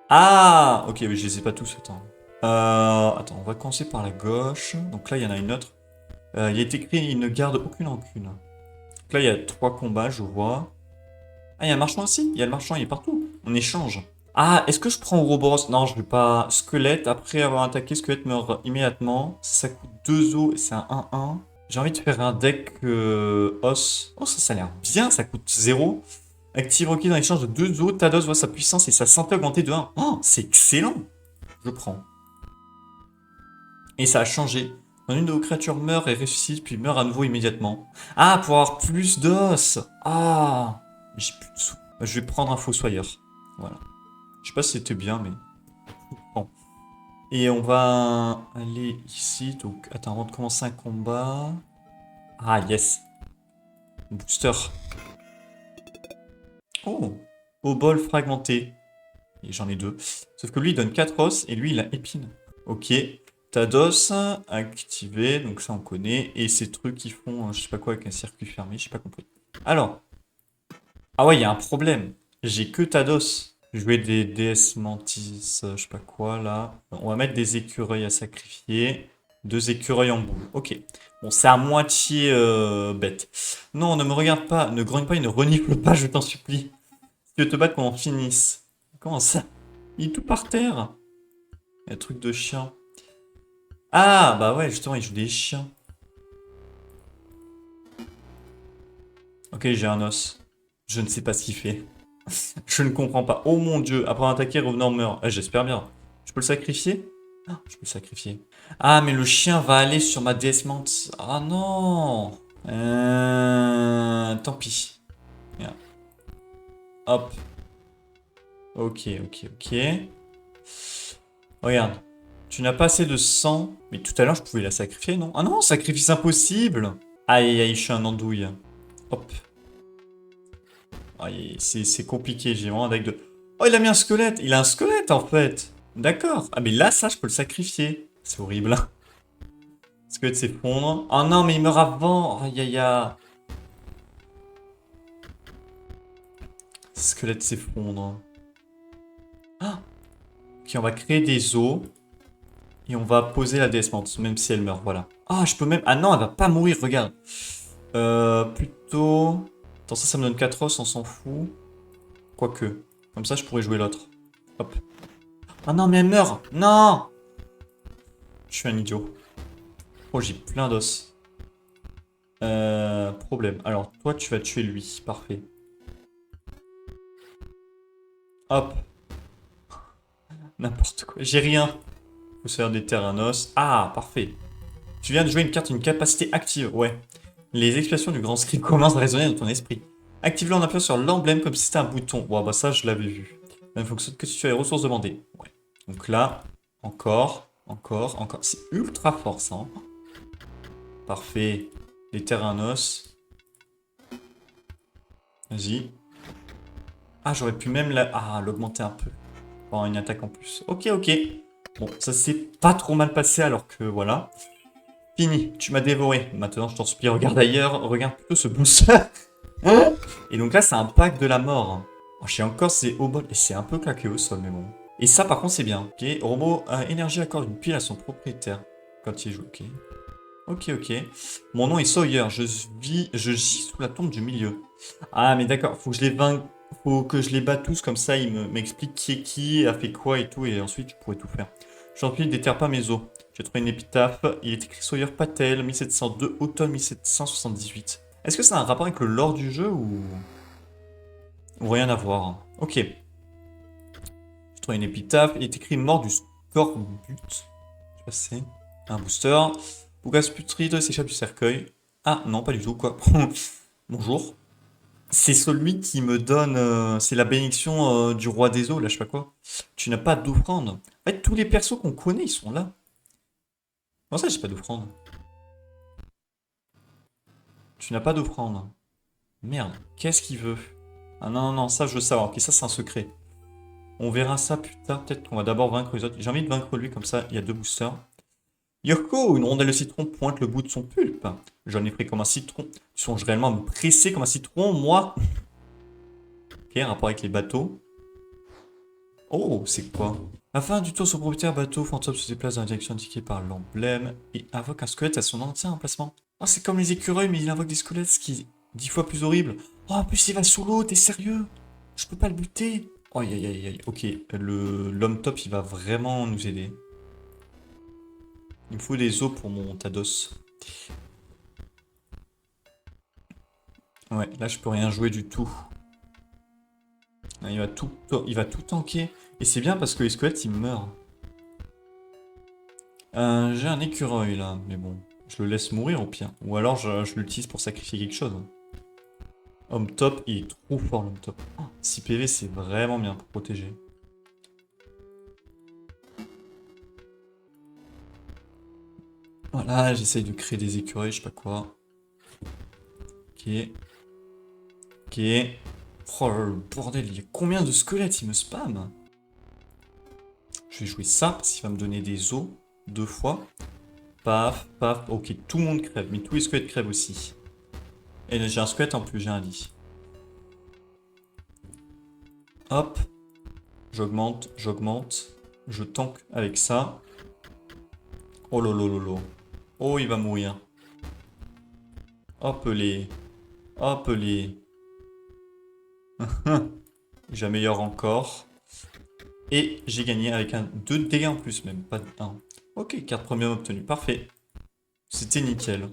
Ah ok, mais je les ai pas tous, attends. Attends, on va commencer par la gauche. Donc là, il y en a une autre. Il est écrit, il ne garde aucune rancune. Donc là, il y a 3 combats, je vois. Ah, il y a un marchand aussi. Il y a le marchand, il est partout. On échange. Ah, est-ce que je prends Ouroboros? Non, je vais pas. Squelette, après avoir attaqué, Squelette meurt immédiatement. Ça coûte 2 os et c'est un 1-1. J'ai envie de faire un deck os. Oh, ça a l'air bien, ça coûte 0. Active requis dans l'échange de 2 os. Tados voit sa puissance et sa santé augmenter de 1. Oh, c'est excellent. Je prends. Et ça a changé. Quand une de vos créatures meurt et ressuscite, puis meurt à nouveau immédiatement. Ah, pour avoir plus d'os. Ah, j'ai plus de sous. Je vais prendre un fossoyeur. Voilà. Je sais pas si c'était bien, mais... Bon. Et on va aller ici. Donc, attends, avant de commencer un combat... Ah, yes. Booster. Oh. Au bol fragmenté. Et j'en ai 2. Sauf que lui, il donne 4 os, et lui, il a épine. Ok. Tados, activé. Donc ça, on connaît. Et ces trucs qui font, je sais pas quoi, avec un circuit fermé. Je sais pas compris. Alors. Ah ouais, il y a un problème. J'ai que Tados. Jouer des déesses mantis, je sais pas quoi là. On va mettre des écureuils à sacrifier. 2 écureuils en boule. Ok. Bon, c'est à moitié bête. Non, ne me regarde pas, ne grogne pas et ne renifle pas, je t'en supplie. Si tu veux te battre, qu'on en finisse. Comment ça? Il est tout par terre. Il y a un truc de chien. Ah, bah ouais, justement, il joue des chiens. Ok, j'ai un os. Je ne sais pas ce qu'il fait. Je ne comprends pas. Oh mon dieu, après attaquer, revenant meurt. J'espère bien. Je peux le sacrifier? Ah, je peux le sacrifier. Ah, mais le chien va aller sur ma déesse mantis. Ah non. Tant pis. Regarde. Hop. Ok, ok, ok. Regarde. Tu n'as pas assez de sang. Mais tout à l'heure, je pouvais la sacrifier, non? Ah non, sacrifice impossible. Aïe, aïe, aïe, je suis un andouille. Hop. Aïe, c'est compliqué, j'ai vraiment un deck de... Oh, il a mis un squelette. Il a un squelette, en fait. D'accord. Ah, mais là, ça, je peux le sacrifier. C'est horrible. Squelette s'effondre. Oh non, mais il meurt avant. Aïe, aïe, aïe. Squelette s'effondre. Ah. Ok, on va créer des os. Et on va poser la déesse mantis, même si elle meurt, voilà. Ah, je peux même... Ah non, elle va pas mourir, regarde. Plutôt... Attends, ça me donne 4 os, on s'en fout. Quoique. Comme ça, je pourrais jouer l'autre. Hop. Ah non, mais elle meurt. Non. Je suis un idiot. Oh, j'ai plein d'os. Problème. Alors, toi, tu vas tuer lui. Parfait. Hop. N'importe quoi. J'ai rien. Faut se faire des terres un os. Ah, parfait. Tu viens de jouer une carte, une capacité active. Ouais. Les expressions du grand script commencent à résonner dans ton esprit. Active-le en appuyant sur l'emblème comme si c'était un bouton. Bon, bah ça, je l'avais vu. Il faut que tu as les ressources demandées. Ouais. Donc là, encore. C'est ultra fort, ça. Hein. Parfait. Les terranos. Vas-y. Ah, j'aurais pu même l'augmenter un peu. Pour avoir une attaque en plus. Ok. Bon, ça s'est pas trop mal passé alors que voilà. Fini, tu m'as dévoré. Maintenant, je t'en supplie, regarde ailleurs. Regarde plutôt ce booster. Et donc là, c'est un pack de la mort. Oh, je sais encore, c'est au bol. Et c'est un peu claqué au sol, mais bon. Et ça, par contre, c'est bien. Ok, robot énergie accorde une pile à son propriétaire. Quand il joue, ok. Ok. Mon nom est Sawyer. Je gis sous la tombe du milieu. Ah, mais d'accord, faut que je les vainque. Faut que je les bats tous, comme ça, m'explique qui est qui, a fait quoi et tout, et ensuite, je pourrais tout faire. J'ensuite, déterre pas mes os. J'ai trouvé une épitaphe. Il est écrit Sawyer Patel, 1702, automne 1778. Est-ce que ça a un rapport avec le lore du jeu ou rien à voir? Ok. J'ai trouvé une épitaphe. Il est écrit mort du scorbut. Je sais pas si c'est un booster. Bougas putride s'échappe du cercueil. Ah non, pas du tout, quoi. Bonjour. C'est celui qui me donne. C'est la bénédiction du roi des eaux, là, je sais pas quoi. Tu n'as pas d'offrande. En fait, tous les persos qu'on connaît, ils sont là. Comment ça, j'ai pas d'offrande? Tu n'as pas d'offrande. Merde, qu'est-ce qu'il veut? Ah non, ça je veux savoir. Ok, ça c'est un secret. On verra ça plus tard. Peut-être qu'on va d'abord vaincre les autres. J'ai envie de vaincre lui, comme ça, il y a 2 boosters. Yurko, une rondelle de citron pointe le bout de son pulpe. J'en ai pris comme un citron. Tu songes réellement à me presser comme un citron, moi? Ok, rapport avec les bateaux. Oh, c'est quoi? Afin du tour, son propriétaire bateau fantôme se déplace dans la direction indiquée par l'emblème et invoque un squelette à son ancien emplacement. Oh, c'est comme les écureuils, mais il invoque des squelettes, ce qui est 10 fois plus horrible. Oh, en plus, il va sous l'eau, t'es sérieux? Je peux pas le buter. Oh, aïe. Ok, l'homme top, il va vraiment nous aider. Il me faut des os pour mon Tados. Ouais, là, je peux rien jouer du tout. Il va tout tanker. Et c'est bien parce que les squelettes, ils meurent. J'ai un écureuil, là, mais bon. Je le laisse mourir, au pire. Ou alors, je l'utilise pour sacrifier quelque chose. Homme top, il est trop fort, l'homme top. 6 PV, c'est vraiment bien pour protéger. Voilà, j'essaye de créer des écureuils, je sais pas quoi. Ok. Oh le bordel, il y a combien de squelettes, il me spam? Je vais jouer ça, parce qu'il va me donner des os 2 fois. Paf. Ok, tout le monde crève, mais tous les squelettes crèvent aussi. Et là, j'ai un squelette en plus, j'ai un lit. Hop. J'augmente. Je tank avec ça. Oh lolo. Oh, il va mourir. Hop les. J'améliore encore. Et j'ai gagné avec 2 dégâts en plus même, pas de 1. Ok, carte premium obtenue, parfait. C'était nickel.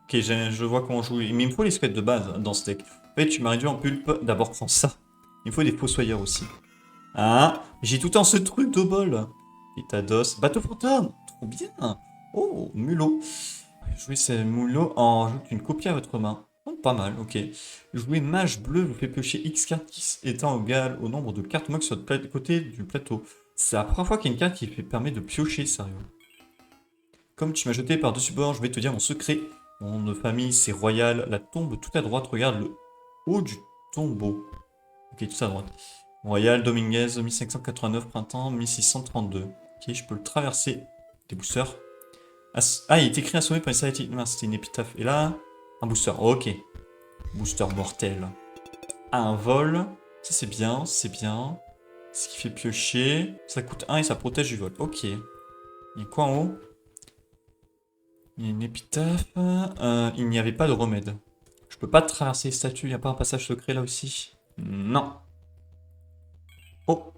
Ok, je vois comment jouer. Mais il me faut les squelettes de base dans ce deck. En fait, tu m'as réduit en pulpe, d'abord prends ça. Il me faut des fossoyeurs aussi. Ah, j'ai tout en ce truc de bol. Et Tados. Bateau fantôme, trop bien. Oh, mulot. Jouez ce mulot en ajoute une copie à votre main. Oh, pas mal, ok. Jouer mage bleu vous fait piocher X cartes qui étant égal au nombre de cartes mox sur le côté du plateau. C'est la première fois qu'il y a une carte qui permet de piocher, sérieux. Comme tu m'as jeté par-dessus bord, je vais te dire mon secret. Mon nom de famille, c'est Royal. La tombe tout à droite, regarde le haut du tombeau. Ok, tout à droite. Royal Dominguez, 1589, printemps, 1632. Ok, je peux le traverser. Des boosters. Ah, il est écrit assommé par une Society. Mince, c'était une épitaphe. Et là, un booster. Ok. Booster mortel. Un vol. Ça, c'est bien, c'est bien. Ce qui fait piocher. Ça coûte 1 et ça protège du vol. Ok. Il y a quoi en haut? Il y a une épitaphe. Il n'y avait pas de remède. Je peux pas traverser les statues. Il n'y a pas un passage secret là aussi? Non. Oh.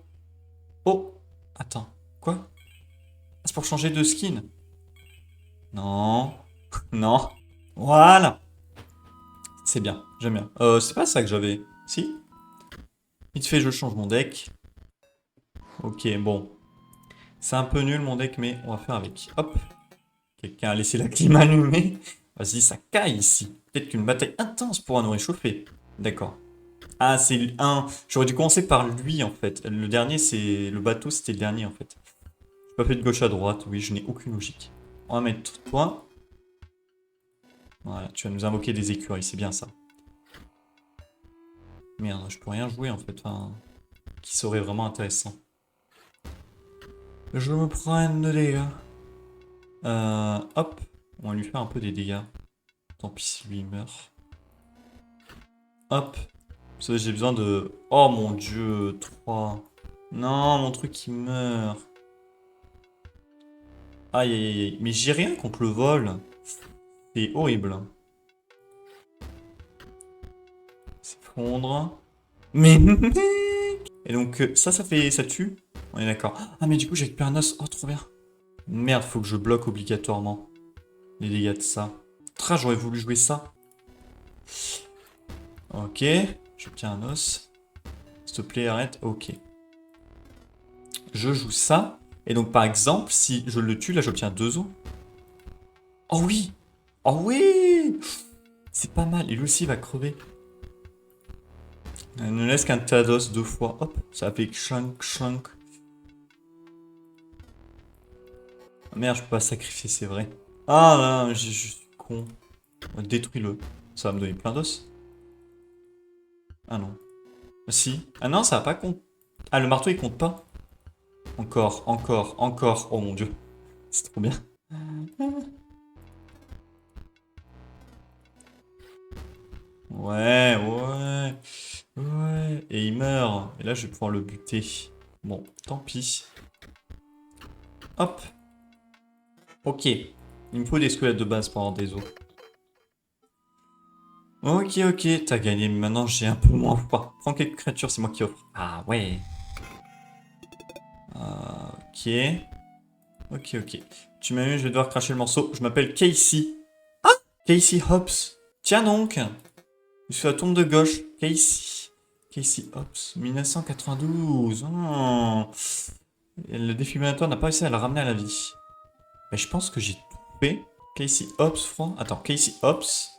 Oh. Attends. Quoi? Ah, c'est pour changer de skin? Non. Non. Voilà. C'est bien. J'aime bien. C'est pas ça que j'avais. Si? Vite fait, je change mon deck. Ok, bon. C'est un peu nul mon deck, mais on va faire avec. Hop. Quelqu'un a laissé la clim allumée. Vas-y, ça caille ici. Peut-être qu'une bataille intense pourra nous réchauffer. D'accord. Ah, c'est un. J'aurais dû commencer par lui, en fait. Le dernier, c'est... Le bateau, c'était le dernier, en fait. J'ai pas fait de gauche à droite. Oui, je n'ai aucune logique. On va mettre toi. Voilà, tu vas nous invoquer des écureuils, c'est bien ça. Merde, je peux rien jouer, en fait. Enfin, qui serait vraiment intéressant. Je me prends de dégâts. Hop. On va lui faire un peu des dégâts. Tant pis si lui il meurt. Hop. Ça, j'ai besoin de... Oh mon dieu, 3. Non, mon truc il meurt. Aïe aïe aïe. Mais j'ai rien contre le vol. C'est horrible. S'effondre. Mais... Et donc ça fait... Ça tue. On est d'accord. Ah mais du coup j'ai récupéré un os. Oh trop bien. Merde, faut que je bloque obligatoirement les dégâts de ça. Tra, j'aurais voulu jouer ça. Ok. J'obtiens un os. S'il te plaît, arrête. Ok. Je joue ça. Et donc, par exemple, si je le tue, là, j'obtiens 2 os. Oh oui! Oh oui! C'est pas mal. Et lui aussi, il va crever. Elle ne laisse qu'un tas d'os 2 fois. Hop, ça fait chunk, chunk. Merde, je peux pas sacrifier, c'est vrai. Ah là, je suis con. Détruis-le. Ça va me donner plein d'os. Ah non. Si. Ah non, ça va pas compte. Ah, le marteau, il compte pas. Encore, encore, encore. Oh mon dieu. C'est trop bien. Ouais, ouais. Ouais. Et il meurt. Et là, je vais pouvoir le buter. Bon, tant pis. Hop. Ok. Il me faut des squelettes de base pour avoir des os. Ok, ok. T'as gagné. Mais maintenant, j'ai un peu moins froid. Prends quelques créatures, c'est moi qui offre. Ah ouais. Ok. Ok, ok. Tu m'as eu, je vais devoir cracher le morceau. Je m'appelle Casey. Casey Hobbs. Tiens donc. Je suis à la tombe de gauche. Casey. Casey Hobbs. 1992. Oh. Et le défibrillateur n'a pas réussi à la ramener à la vie. Mais je pense que j'ai tout fait. Casey Hobbs, franc. Attends, Casey Hobbs.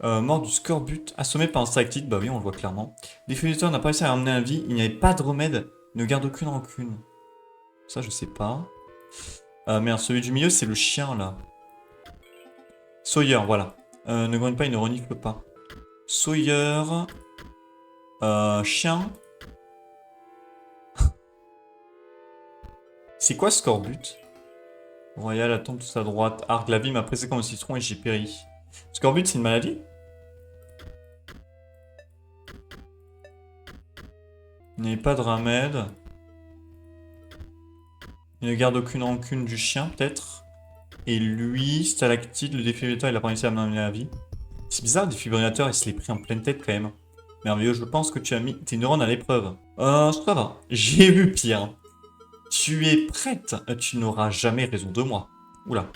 Mort du scorbut. Assommé par un stalactite. Bah oui, on le voit clairement. Défibrillateur n'a pas réussi à la ramener à la vie. Il n'y avait pas de remède. Ne garde aucune rancune. Ça, je sais pas. Merde, celui du milieu, c'est le chien, là. Sawyer, voilà. Ne grogne pas, il ne renifle pas. Sawyer. Chien. C'est quoi Scorbut? Royal, attends tout à droite. Arc, la vie m'a pressé comme un citron et j'ai péri. Scorbut, c'est une maladie? Il n'y avait pas de remède. Il ne garde aucune rancune du chien, peut-être. Et lui, stalactite, le défibrillateur, il a pas réussi à me donner la vie. C'est bizarre, le défibrillateur, il se l'est pris en pleine tête quand même. Merveilleux, je pense que tu as mis tes neurones à l'épreuve. Ça va. J'ai vu pire. Tu es prête? Tu n'auras jamais raison de moi. Oula.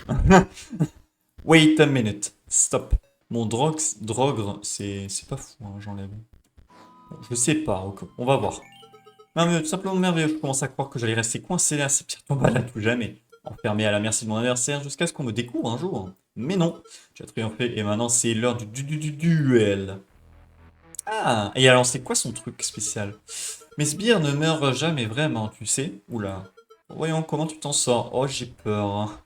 Wait a minute. Stop. Mon drogre, c'est pas fou, hein, j'enlève. Bon, je sais pas, ok, on va voir. Merveilleux, tout simplement merveilleux. Je commence à croire que j'allais rester coincé à ces pierres tombales à tout jamais. Enfermé à la merci de mon adversaire jusqu'à ce qu'on me découvre un jour. Mais non, tu as triomphé et maintenant c'est l'heure du duel. Ah, et alors c'est quoi son truc spécial? Mes sbires ne meurent jamais vraiment, tu sais. Oula. Voyons comment tu t'en sors. Oh, j'ai peur.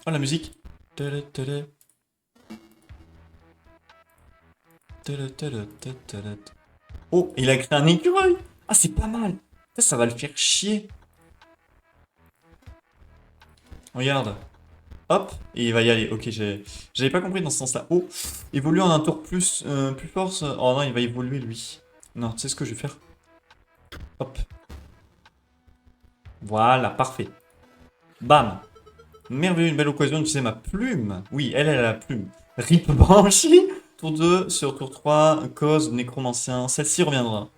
Oh, la musique. Tadam, tadam. Tadam, tadam, tadam. Oh, il a créé un écureuil. Ah, c'est pas mal. Ça va le faire chier. Regarde. Hop, et il va y aller. Ok, j'avais pas compris dans ce sens-là. Oh, évolue en un tour plus force. Oh non, il va évoluer lui. Non, tu sais ce que je vais faire? Hop. Voilà, parfait. Bam. Merveilleux, une belle occasion d'utiliser ma plume. Oui, elle a la plume. Rip Banshee. Tour 2 sur tour 3, cause nécromancien. Celle-ci reviendra.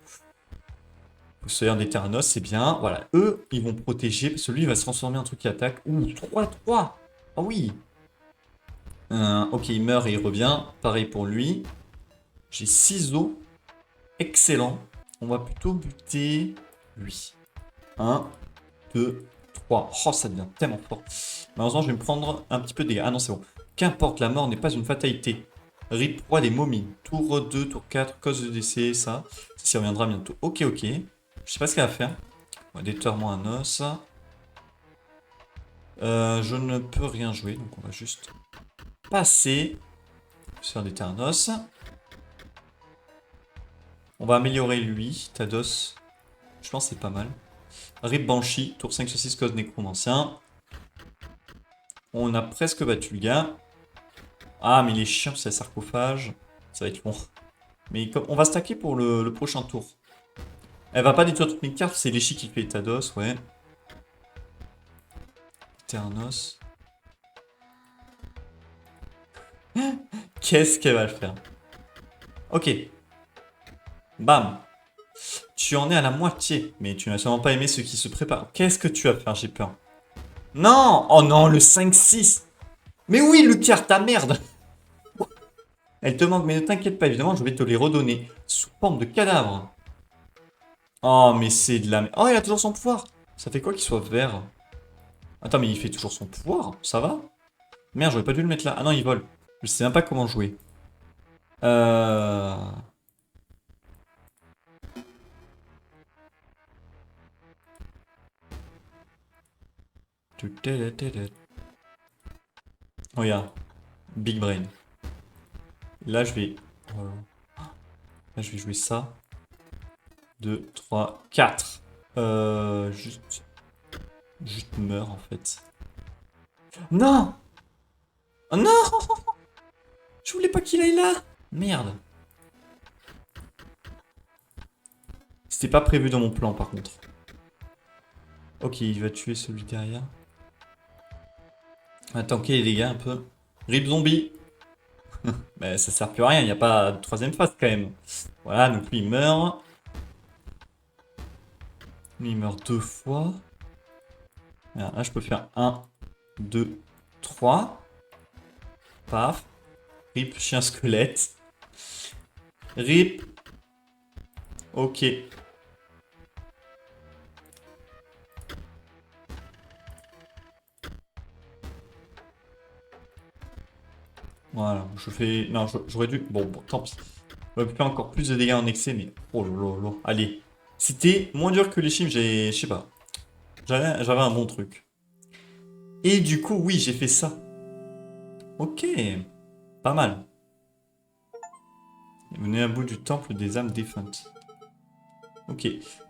Fossoyeur des Terranos, c'est bien. Voilà, eux, ils vont protéger. Parce que lui, il va se transformer en truc qui attaque. Ouh, 3-3. Oh oui. Ok, il meurt et il revient. Pareil pour lui. J'ai 6 os. Excellent. On va plutôt buter lui. 1, 2, 3. Oh, ça devient tellement fort. Malheureusement, je vais me prendre un petit peu de dégâts. Ah non, c'est bon. Qu'importe, la mort n'est pas une fatalité. RIP roi des momies. Tour 2, tour 4, cause de décès, ça. Ça reviendra bientôt. Ok, ok. Je sais pas ce qu'elle va faire. Ouais, déterre-moi un os. Je ne peux rien jouer, donc on va juste passer. Se faire déterre un os. On va améliorer lui, Tados. Je pense que c'est pas mal. Rip Banshee, tour 5 sur 6, cause nécromancien. On a presque battu le gars. Ah, mais il est chiant, c'est sarcophage. Ça va être long. Mais on va stacker pour le prochain tour. Elle va pas détruire toutes mes cartes, c'est Léchi qui fait Tados, ouais. Ternos. Qu'est-ce qu'elle va le faire? Ok. Bam. Tu en es à la moitié, mais tu n'as sûrement pas aimé ceux qui se préparent. Qu'est-ce que tu vas faire? J'ai peur. Non! Oh non, le 5-6! Mais oui, Lucas, ta merde! Elle te manque, mais ne t'inquiète pas, évidemment, je vais te les redonner. Sous forme de cadavre. Oh, mais c'est de la merde. Oh, il a toujours son pouvoir. Ça fait quoi qu'il soit vert? Attends, mais il fait toujours son pouvoir. Ça va? Merde, j'aurais pas dû le mettre là. Ah non, il vole. Je sais même pas comment jouer. Euh... Regarde. Big Brain. Là, je vais... Là, je vais jouer ça. 2, 3, 4. Juste... Juste meurs, en fait. Non! Oh non! Je voulais pas qu'il aille là! Merde. C'était pas prévu dans mon plan, par contre. Ok, il va tuer celui derrière. On va tanker les dégâts un peu. Rip zombie! Mais ça sert plus à rien, il n'y a pas de troisième phase quand même. Voilà, donc lui il meurt. Lui il meurt 2 fois. Là je peux faire 1, 2, 3. Paf. Rip chien squelette. Rip. Ok. Voilà, je fais... Non, j'aurais dû... Bon, tant pis. J'aurais pu faire encore plus de dégâts en excès, mais... Oh là là là. Allez. C'était moins dur que les chiffres, je sais pas. J'avais un bon truc. Et du coup, oui, j'ai fait ça. Ok. Pas mal. Venez à bout du temple des âmes défuntes. Ok.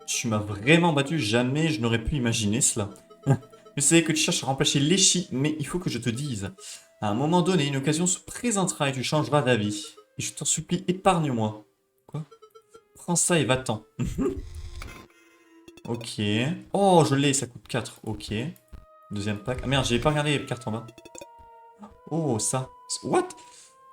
Tu m'as vraiment battu, jamais je n'aurais pu imaginer cela. Je sais que tu cherches à remplacer Léchi, mais il faut que je te dise. À un moment donné, une occasion se présentera et tu changeras d'avis. Et je t'en supplie, épargne-moi. Quoi? Prends ça et va-t'en. Ok. Oh, je l'ai, ça coûte 4. Ok. Deuxième pack. Ah merde, j'avais pas regardé les cartes en bas. Oh, ça. What?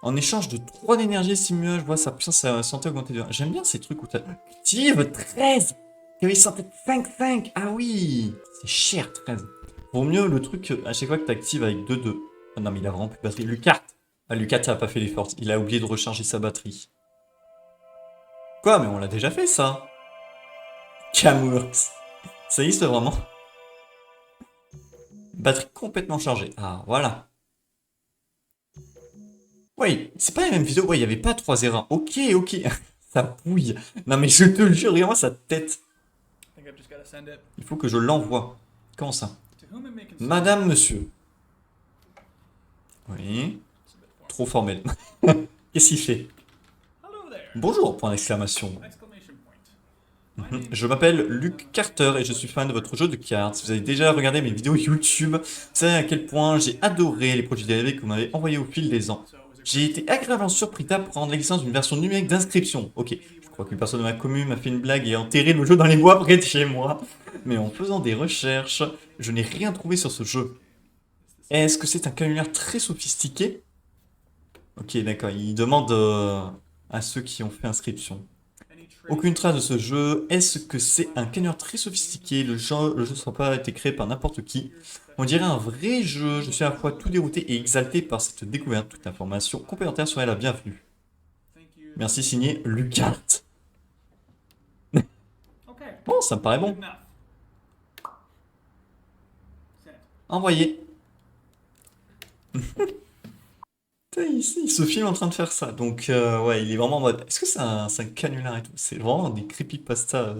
En échange de 3 d'énergie simule, je vois sa puissance, sa santé augmenter de 1. J'aime bien ces trucs où t'as... Active 13. Il y avait santé 5-5. Ah oui. C'est cher, 13. Vaut mieux le truc à chaque fois que t'actives avec 2-2. Ah non, mais il a vraiment plus de batterie. Lucas. Ah, Lucas, ça a pas fait l'effort. Il a oublié de recharger sa batterie. Quoi? Mais on l'a déjà fait, ça. Camworks. Ça existe vraiment. Batterie complètement chargée. Ah, voilà. Oui, c'est pas la même vidéo. Ouais, il y avait pas 3 erreurs. Ok, ok. Ça bouille. Non, mais je te le jure, regarde-moi sa tête. Il faut que je l'envoie. Comment ça? Madame, monsieur. Oui. Trop formel. Qu'est-ce qu'il fait? Bonjour, point d'exclamation. Je m'appelle Luc Carter et je suis fan de votre jeu de cartes. Si vous avez déjà regardé mes vidéos YouTube, vous savez à quel point j'ai adoré les produits dérivés que vous m'avez envoyés au fil des ans. J'ai été agréablement surpris d'apprendre l'existence d'une version numérique d'inscription. Ok, je crois qu'une personne de ma commune m'a fait une blague et a enterré le jeu dans les bois près de chez moi. Mais en faisant des recherches, je n'ai rien trouvé sur ce jeu. Est-ce que c'est un canular très sophistiqué? Ok, d'accord, il demande à ceux qui ont fait inscription. Aucune trace de ce jeu. Est-ce que c'est un canular très sophistiqué? Le jeu ne sera pas été créé par n'importe qui. On dirait un vrai jeu. Je suis à la fois tout dérouté et exalté par cette découverte. Toute information complémentaire serait la bienvenue. Merci, signé Lucas. Bon, ça me paraît bon. Envoyé. Il se filme en train de faire ça. Donc, ouais, il est vraiment en mode. Est-ce que c'est un canular et tout? C'est vraiment des creepypasta.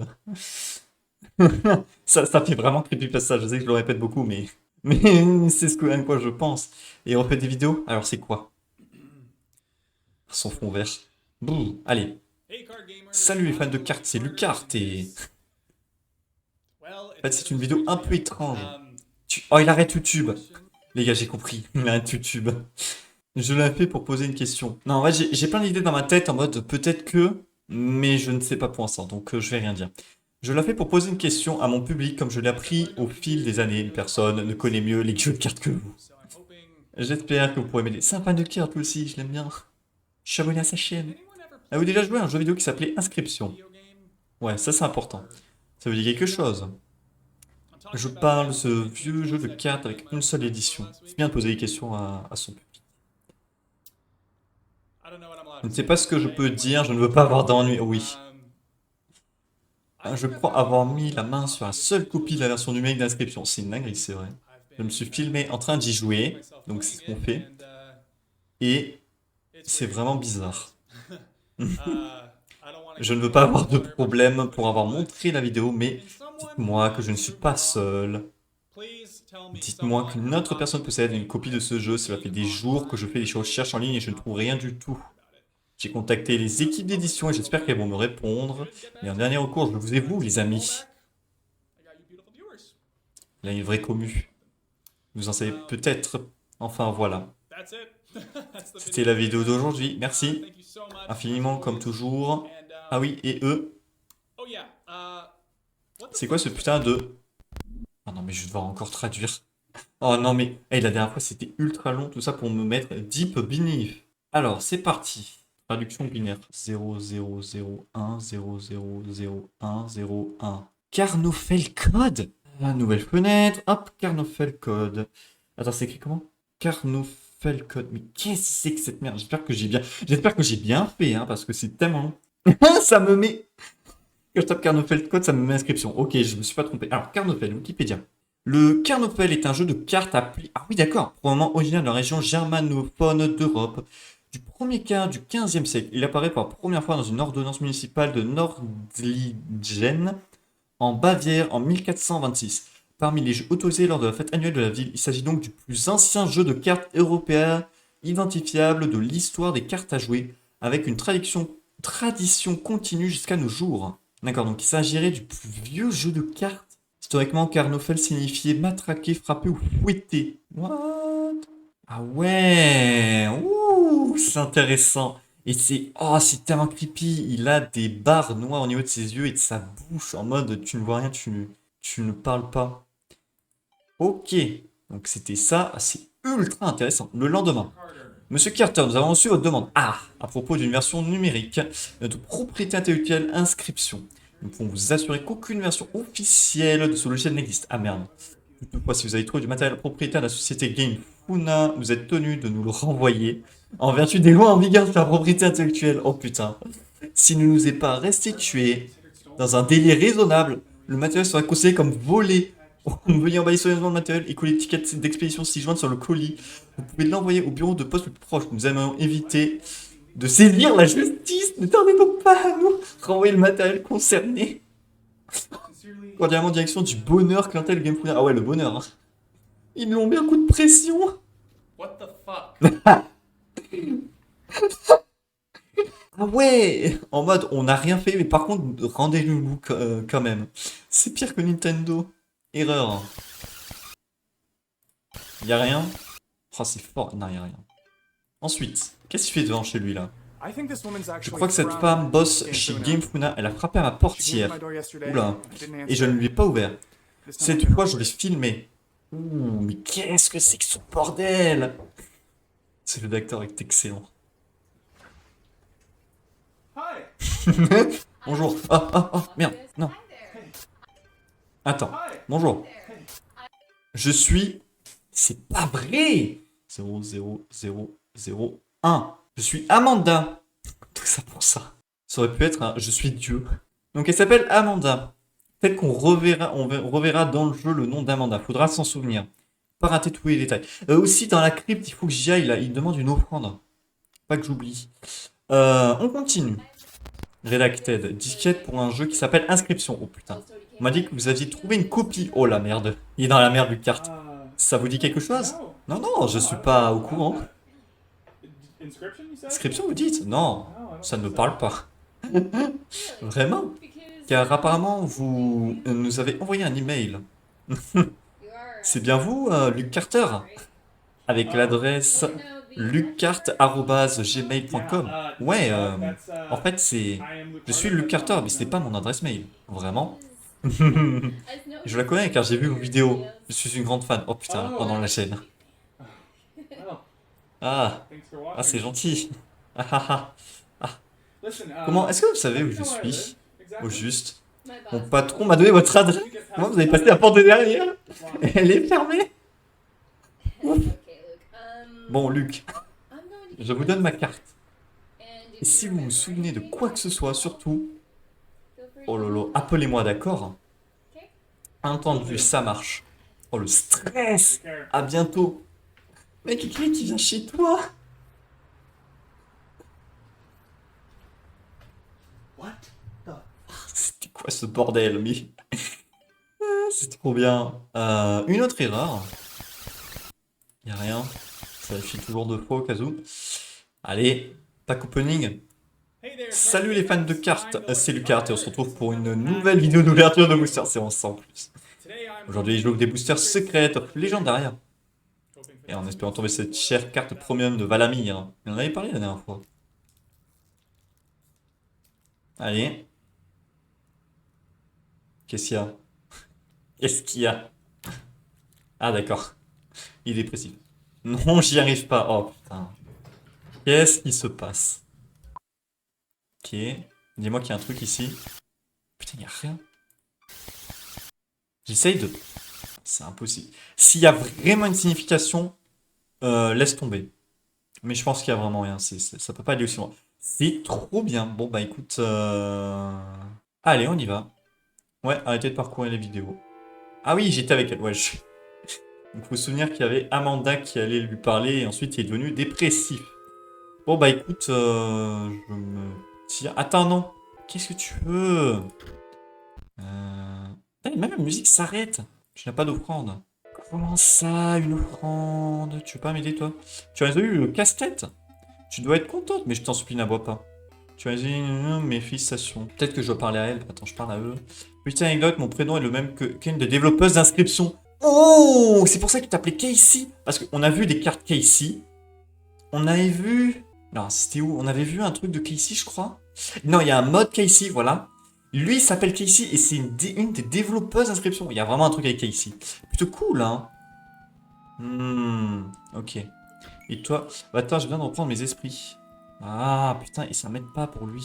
Ça fait vraiment creepypasta. Je sais que je le répète beaucoup, mais c'est à quoi je pense. Et on fait des vidéos. Alors, c'est quoi? Son fond vert. Bouh, allez. Salut les fans de cartes, c'est Lucart et. En fait, c'est une vidéo un peu étrange. Oh, il arrête YouTube. Les gars, j'ai compris. Il arrête YouTube. Je l'ai fait pour poser une question. Non, en vrai, j'ai plein d'idées dans ma tête en mode peut-être que, mais je ne sais pas pour l'instant, donc je vais rien dire. Je l'ai fait pour poser une question à mon public, comme je l'ai appris au fil des années. Une personne ne connaît mieux les jeux de cartes que vous. J'espère que vous pourrez m'aider. C'est un fan de cartes aussi, je l'aime bien. Je suis abonné à sa chaîne. Avez-vous déjà joué à un jeu vidéo qui s'appelait Inscription? Ouais, ça c'est important. Ça veut dire quelque chose. Je parle de ce vieux jeu de cartes avec une seule édition. C'est bien de poser des questions à son public. Je ne sais pas ce que je peux dire, je ne veux pas avoir d'ennui. Oui. Je crois avoir mis la main sur la seule copie de la version numérique d'inscription. C'est une dinguerie, c'est vrai. Je me suis filmé en train d'y jouer, donc c'est ce qu'on fait. Et c'est vraiment bizarre. Je ne veux pas avoir de problème pour avoir montré la vidéo, mais dites-moi que je ne suis pas seul. Dites-moi qu'une autre personne possède une copie de ce jeu. Cela fait des jours que je fais des recherches en ligne et je ne trouve rien du tout. J'ai contacté les équipes d'édition et j'espère qu'elles vont me répondre. Et en dernier recours, je vous ai vous, les amis. Il y a une vraie commu. Vous en savez peut-être. Enfin, voilà. C'était la vidéo d'aujourd'hui. Merci infiniment, comme toujours. Ah oui, et eux. C'est quoi ce putain de... Oh non, mais je vais devoir encore traduire. Oh non, mais hey, la dernière fois, c'était ultra long, tout ça pour me mettre deep beneath. Alors, c'est parti. Traduction binaire. 0, 0, 0, 1, 0, 0, 0, 1, 0, 1. Carnofel code. Nouvelle fenêtre. Hop, Carnofel code. Attends, c'est écrit comment? Carnofel code. Mais qu'est-ce que c'est que cette merde? J'espère que j'ai bien fait, hein, parce que c'est tellement long. Ça me met... Quand je tape Carnofel code, ça me met inscription. Ok, je me suis pas trompé. Alors, Carnofel, Wikipédia. Le Carnofel est un jeu de cartes appelé... Ah oui, d'accord. Probablement originaire de la région germanophone d'Europe. Du premier quart du XVe siècle, il apparaît pour la première fois dans une ordonnance municipale de Nordlingen, en Bavière, en 1426. Parmi les jeux autorisés lors de la fête annuelle de la ville, il s'agit donc du plus ancien jeu de cartes européen identifiable de l'histoire des cartes à jouer, avec une tradition continue jusqu'à nos jours. D'accord, donc il s'agirait du plus vieux jeu de cartes. Historiquement, Carnofel signifiait matraquer, frapper ou fouetter. What? Ah ouais, ouh, c'est intéressant. Et c'est, oh, c'est tellement creepy. Il a des barres noires au niveau de ses yeux et de sa bouche en mode tu ne vois rien, tu ne parles pas. Ok, donc c'était ça, c'est ultra intéressant. Le lendemain, Monsieur Carter, nous avons reçu votre demande. Ah, à propos d'une version numérique de notre propriété intellectuelle inscription. Nous pouvons vous assurer qu'aucune version officielle de ce logiciel n'existe. Ah merde. Toutefois, si vous avez trouvé du matériel propriétaire de la société Game Funa, vous êtes tenu de nous le renvoyer en vertu des lois en vigueur de la propriété intellectuelle. Oh putain. S'il ne nous est pas restitué dans un délai raisonnable, le matériel sera considéré comme volé. Veuillez emballer soigneusement le matériel et coller l'étiquette d'expédition ci-jointe sur le colis. Vous pouvez l'envoyer au bureau de poste le plus proche. Nous aimerions éviter de saisir la justice. Ne tardez donc pas à nous renvoyer le matériel concerné. Cordialement en direction du bonheur clientèle Game Funa. Ah ouais, le bonheur. Hein. Ils nous ont mis un coup de pression. What the fuck? Ah ouais, en mode on n'a rien fait, mais par contre rendez-le-nous quand même. C'est pire que Nintendo. Erreur. Y a rien? Oh c'est fort. Non, y a rien. Ensuite, qu'est-ce qu'il fait devant chez lui là? Je crois que cette femme bosse chez Game Funa. Elle a frappé à ma portière. Oula. Et je ne lui ai pas ouvert. Cette fois, je l'ai filmé. Ouh, mais qu'est-ce que c'est que ce bordel? Ce jeu d'acteur est excellent. Bonjour. Merde. Non. Attends. Bonjour. Je suis... C'est pas vrai. 0, 0, 0, 0, 1. Je suis Amanda. Tout ça pour ça. Ça aurait pu être un... Je suis Dieu. Donc elle s'appelle Amanda. Peut-être qu'on reverra, on reverra dans le jeu le nom d'Amanda. Faudra s'en souvenir. Pas rater tous les détails. Aussi, dans la crypte, il faut que j'y aille là. Il demande une offrande. Pas que j'oublie. On continue. Redacted. Disquette pour un jeu qui s'appelle Inscription. Oh putain. On m'a dit que vous aviez trouvé une copie. Oh la merde. Il est dans la merde, Lucarte. Ça vous dit quelque chose? Non, non, je suis pas au courant. Inscription, vous dites? Non, ça ne me parle pas. Vraiment? Car apparemment, vous nous avez envoyé un email. C'est bien vous, Luc Carter? Avec l'adresse lucart@gmail.com. Ouais, en fait, c'est... Je suis Luc Carter, mais ce n'est pas mon adresse mail. Vraiment? Je la connais car j'ai vu vos vidéos. Je suis une grande fan. Oh putain, pendant la chaîne. Ah, ah c'est gentil. Ah, ah, ah. Comment, est-ce que vous savez où je suis? Au juste. Mon patron m'a donné votre adresse. Comment vous avez passé la porte de derrière? Elle est fermée. Bon, Luc, je vous donne ma carte. Et si vous vous souvenez de quoi que ce soit, surtout... Oh lolo, appelez-moi, d'accord? Entendu, ça marche. Oh, le stress! À bientôt. Mec, qui vient chez toi? What the... C'était quoi ce bordel, mais... C'est trop bien. Une autre erreur. Y'a rien. Ça vérifie toujours deux fois au cas où. Allez, pack opening. Salut les fans de cartes, c'est Lucart et on se retrouve pour une nouvelle vidéo d'ouverture de boosters. C'est on en plus. Aujourd'hui, je l'ouvre des boosters secrètes, légendaires. Et en espérant tomber cette chère carte premium de Valamir. On en avait parlé la dernière fois. Allez. Qu'est-ce qu'il y a? Qu'est-ce qu'il y a? Ah d'accord. Il est dépressif. Non, j'y arrive pas. Oh putain. Qu'est-ce qui se passe? Ok. Dis-moi qu'il y a un truc ici. Putain, il n'y a rien. J'essaye de... C'est impossible. S'il y a vraiment une signification, laisse tomber. Mais je pense qu'il y a vraiment rien. Ça peut pas aller aussi loin. C'est trop bien. Bon, bah écoute... Allez, on y va. Ouais, arrêtez de parcourir les vidéos. Ah oui, j'étais avec elle. Ouais, Donc, faut se souvenir qu'il y avait Amanda qui allait lui parler et ensuite il est devenu dépressif. Bon, bah écoute, je me tire... Attends, non. Qu'est-ce que tu veux? Même la musique s'arrête. Je n'ai pas d'offrande. Comment ça, une offrande? Tu veux pas m'aider, toi? Tu as résolu le casse-tête? Tu dois être contente, mais je t'en supplie, n'aboie pas. Tu as résolu mes félicitations. Peut-être que je dois parler à elle. Attends, je parle à eux. Petite anecdote, mon prénom est le même qu'une des développeuses d'inscription. Oh! C'est pour ça que tu t'appelais Casey. Parce qu'on a vu des cartes Casey. On avait vu... Non, c'était où? On avait vu un truc de Casey, je crois. Non, il y a un mode Casey, voilà. Lui, il s'appelle Casey et c'est une des développeuses d'inscription. Il y a vraiment un truc avec Casey. Plutôt cool, hein. Ok. Et toi? Bah attends, je viens de reprendre mes esprits. Ah, putain, et ça m'aide pas pour lui.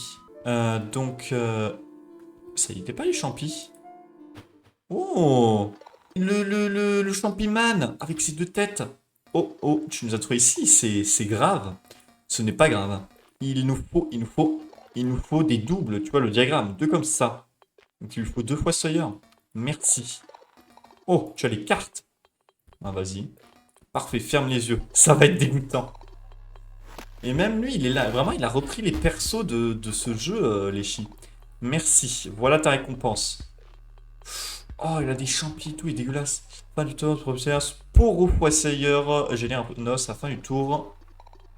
Donc... Ça y était pas les champis? Oh! Le champiman avec ses deux têtes. Oh, oh, tu nous as trouvé ici, c'est grave. Ce n'est pas grave. Il nous faut des doubles, tu vois le diagramme, deux comme ça. Donc il lui faut 2 fois Sawyer. Merci. Oh, tu as les cartes. Ah, vas-y. Parfait, ferme les yeux. Ça va être dégoûtant. Et même lui, il est là. Vraiment, il a repris les persos de ce jeu, les chi. Merci. Voilà ta récompense. Oh, il a des champis et tout, il est dégueulasse. Fin du tour, professeur. Sporophoissailleur génère un os à la fin du tour.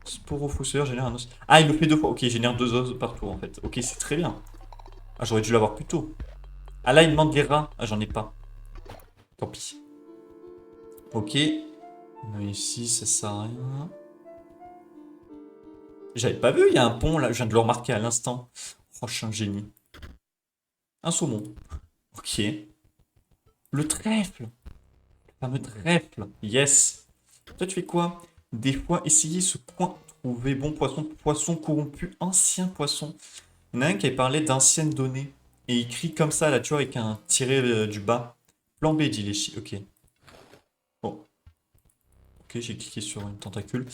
Sporophoissailleur génère un os. Ah, il le fait 2 fois. Ok, il génère 2 os par tour en fait. Ok, c'est très bien. Ah, j'aurais dû l'avoir plus tôt. Ah, là, il demande des rats. Ah, j'en ai pas. Tant pis. Ok. Ici, ça sert à rien. J'avais pas vu, il y a un pont là. Je viens de le remarquer à l'instant. Oh, je suis un génie. Un saumon. Ok. Le trèfle. Le fameux trèfle. Yes. Toi, tu fais quoi? Des fois, essayer ce coin. Trouver bon poisson. Poisson corrompu. Ancien poisson. Il y en a un qui avait parlé d'anciennes données. Et il crie comme ça, là, tu vois, avec un tiré du bas. Plan B, dit les chi. Ok. Bon. Ok, j'ai cliqué sur une tentacule.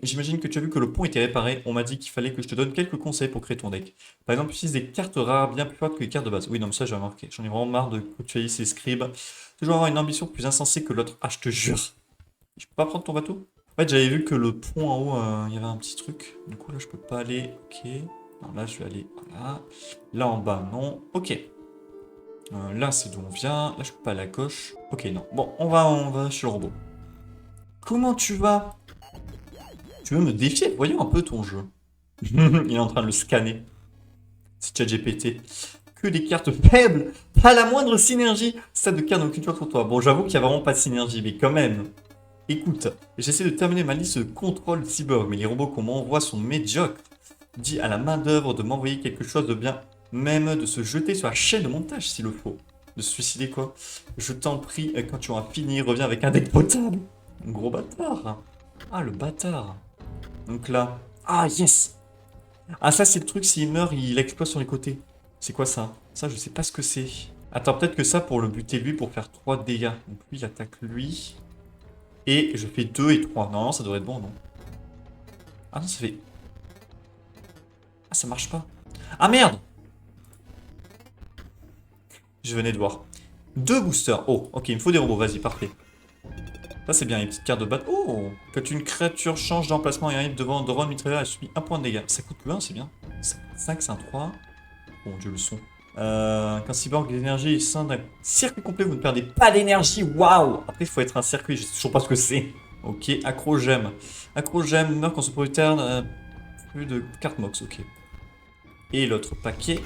J'imagine que tu as vu que le pont était réparé. On m'a dit qu'il fallait que je te donne quelques conseils pour créer ton deck. Par exemple, utilise des cartes rares bien plus fortes que les cartes de base. Oui, non, mais ça, j'ai remarqué. J'en ai vraiment marre de côtoyer ces scribes. Toujours avoir une ambition plus insensée que l'autre. Ah, je te jure. Je peux pas prendre ton bateau? En fait, j'avais vu que le pont en haut, il y avait un petit truc. Du coup, là, je peux pas aller. Ok. Non, là, je vais aller là. Là, en bas, non. Ok. Là, c'est d'où on vient. Là, je peux pas aller à gauche. Ok, non. Bon, on va chez le robot. Comment tu vas? Tu veux me défier? Voyons un peu ton jeu. Il est en train de le scanner. C'est ChatGPT. Que des cartes faibles, pas la moindre synergie. Stade de carte d'aucune chance pour toi. Bon, j'avoue qu'il y a vraiment pas de synergie, mais quand même. Écoute, j'essaie de terminer ma liste de contrôle cyborg, mais les robots qu'on m'envoie sont médiocres. Dis à la main-d'œuvre de m'envoyer quelque chose de bien, même de se jeter sur la chaîne de montage s'il le faut. De se suicider quoi? Je t'en prie, quand tu auras fini, reviens avec un deck potable. Gros bâtard. Ah, le bâtard. Donc là. Ah, yes. Ah, ça, c'est le truc, s'il meurt, il explose sur les côtés. C'est quoi ça? Ça, je sais pas ce que c'est. Attends, peut-être que ça, pour le buter lui, pour faire 3 dégâts. Donc lui, il attaque lui. Et je fais 2 et 3. Non, ça devrait être bon, non? Ah non, ça fait... Ah, ça marche pas. Ah, merde! Je venais de voir. 2 boosters. Oh, ok, il me faut des robots, vas-y, parfait. Ça, c'est bien, une petite carte de batte. Oh! Quand une créature change d'emplacement et arrive devant un drone mitrailleur, elle subit 1 point de dégâts. Ça coûte le 1, c'est bien. 5, c'est un 3. Bon Dieu, le son. Qu'un cyborg d'énergie est sein d'un circuit complet, vous ne perdez pas d'énergie. Waouh! Après, il faut être un circuit, je sais toujours pas ce que c'est. Ok, accro-gemme. Accro-gemme meurt quand son propriétaire n'a plus de carte mox, ok. Et l'autre paquet.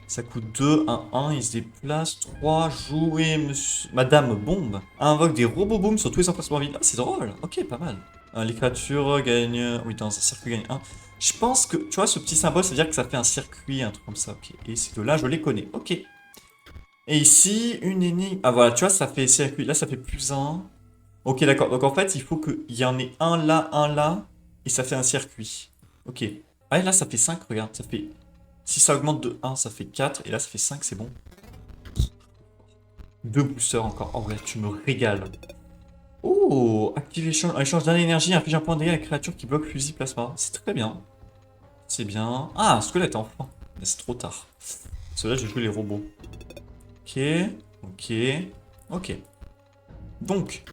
Ça coûte 2, 1, il se déplace. 3, jouer monsieur... Madame Bombe. Invoque des robots boom sur tous les emplacements vides. Ah, c'est drôle. Ok, pas mal. Les créatures gagnent... Oui, dans un circuit gagne 1. Je pense que, tu vois, ce petit symbole, ça veut dire que ça fait un circuit, un truc comme ça. Ok, et ces deux-là, je les connais. Ok. Et ici, une énigme... Ah, voilà, tu vois, ça fait circuit. Là, ça fait plus 1. Ok, d'accord. Donc, en fait, il faut qu'il y en ait un là, et ça fait un circuit. Ok. Ah, et là, ça fait 5, regarde, ça fait... Si ça augmente de 1, ça fait 4. Et là, ça fait 5, c'est bon. 2 boosters encore. Oh ouais, tu me régales. Oh, activation. Échange d'un énergie, inflige un point de dégâts à la créature qui bloque fusil plasma. C'est très bien. C'est bien. Ah, un squelette enfin. Mais c'est trop tard. Cela, j'ai joué les robots. Ok. Ok. Ok. Donc,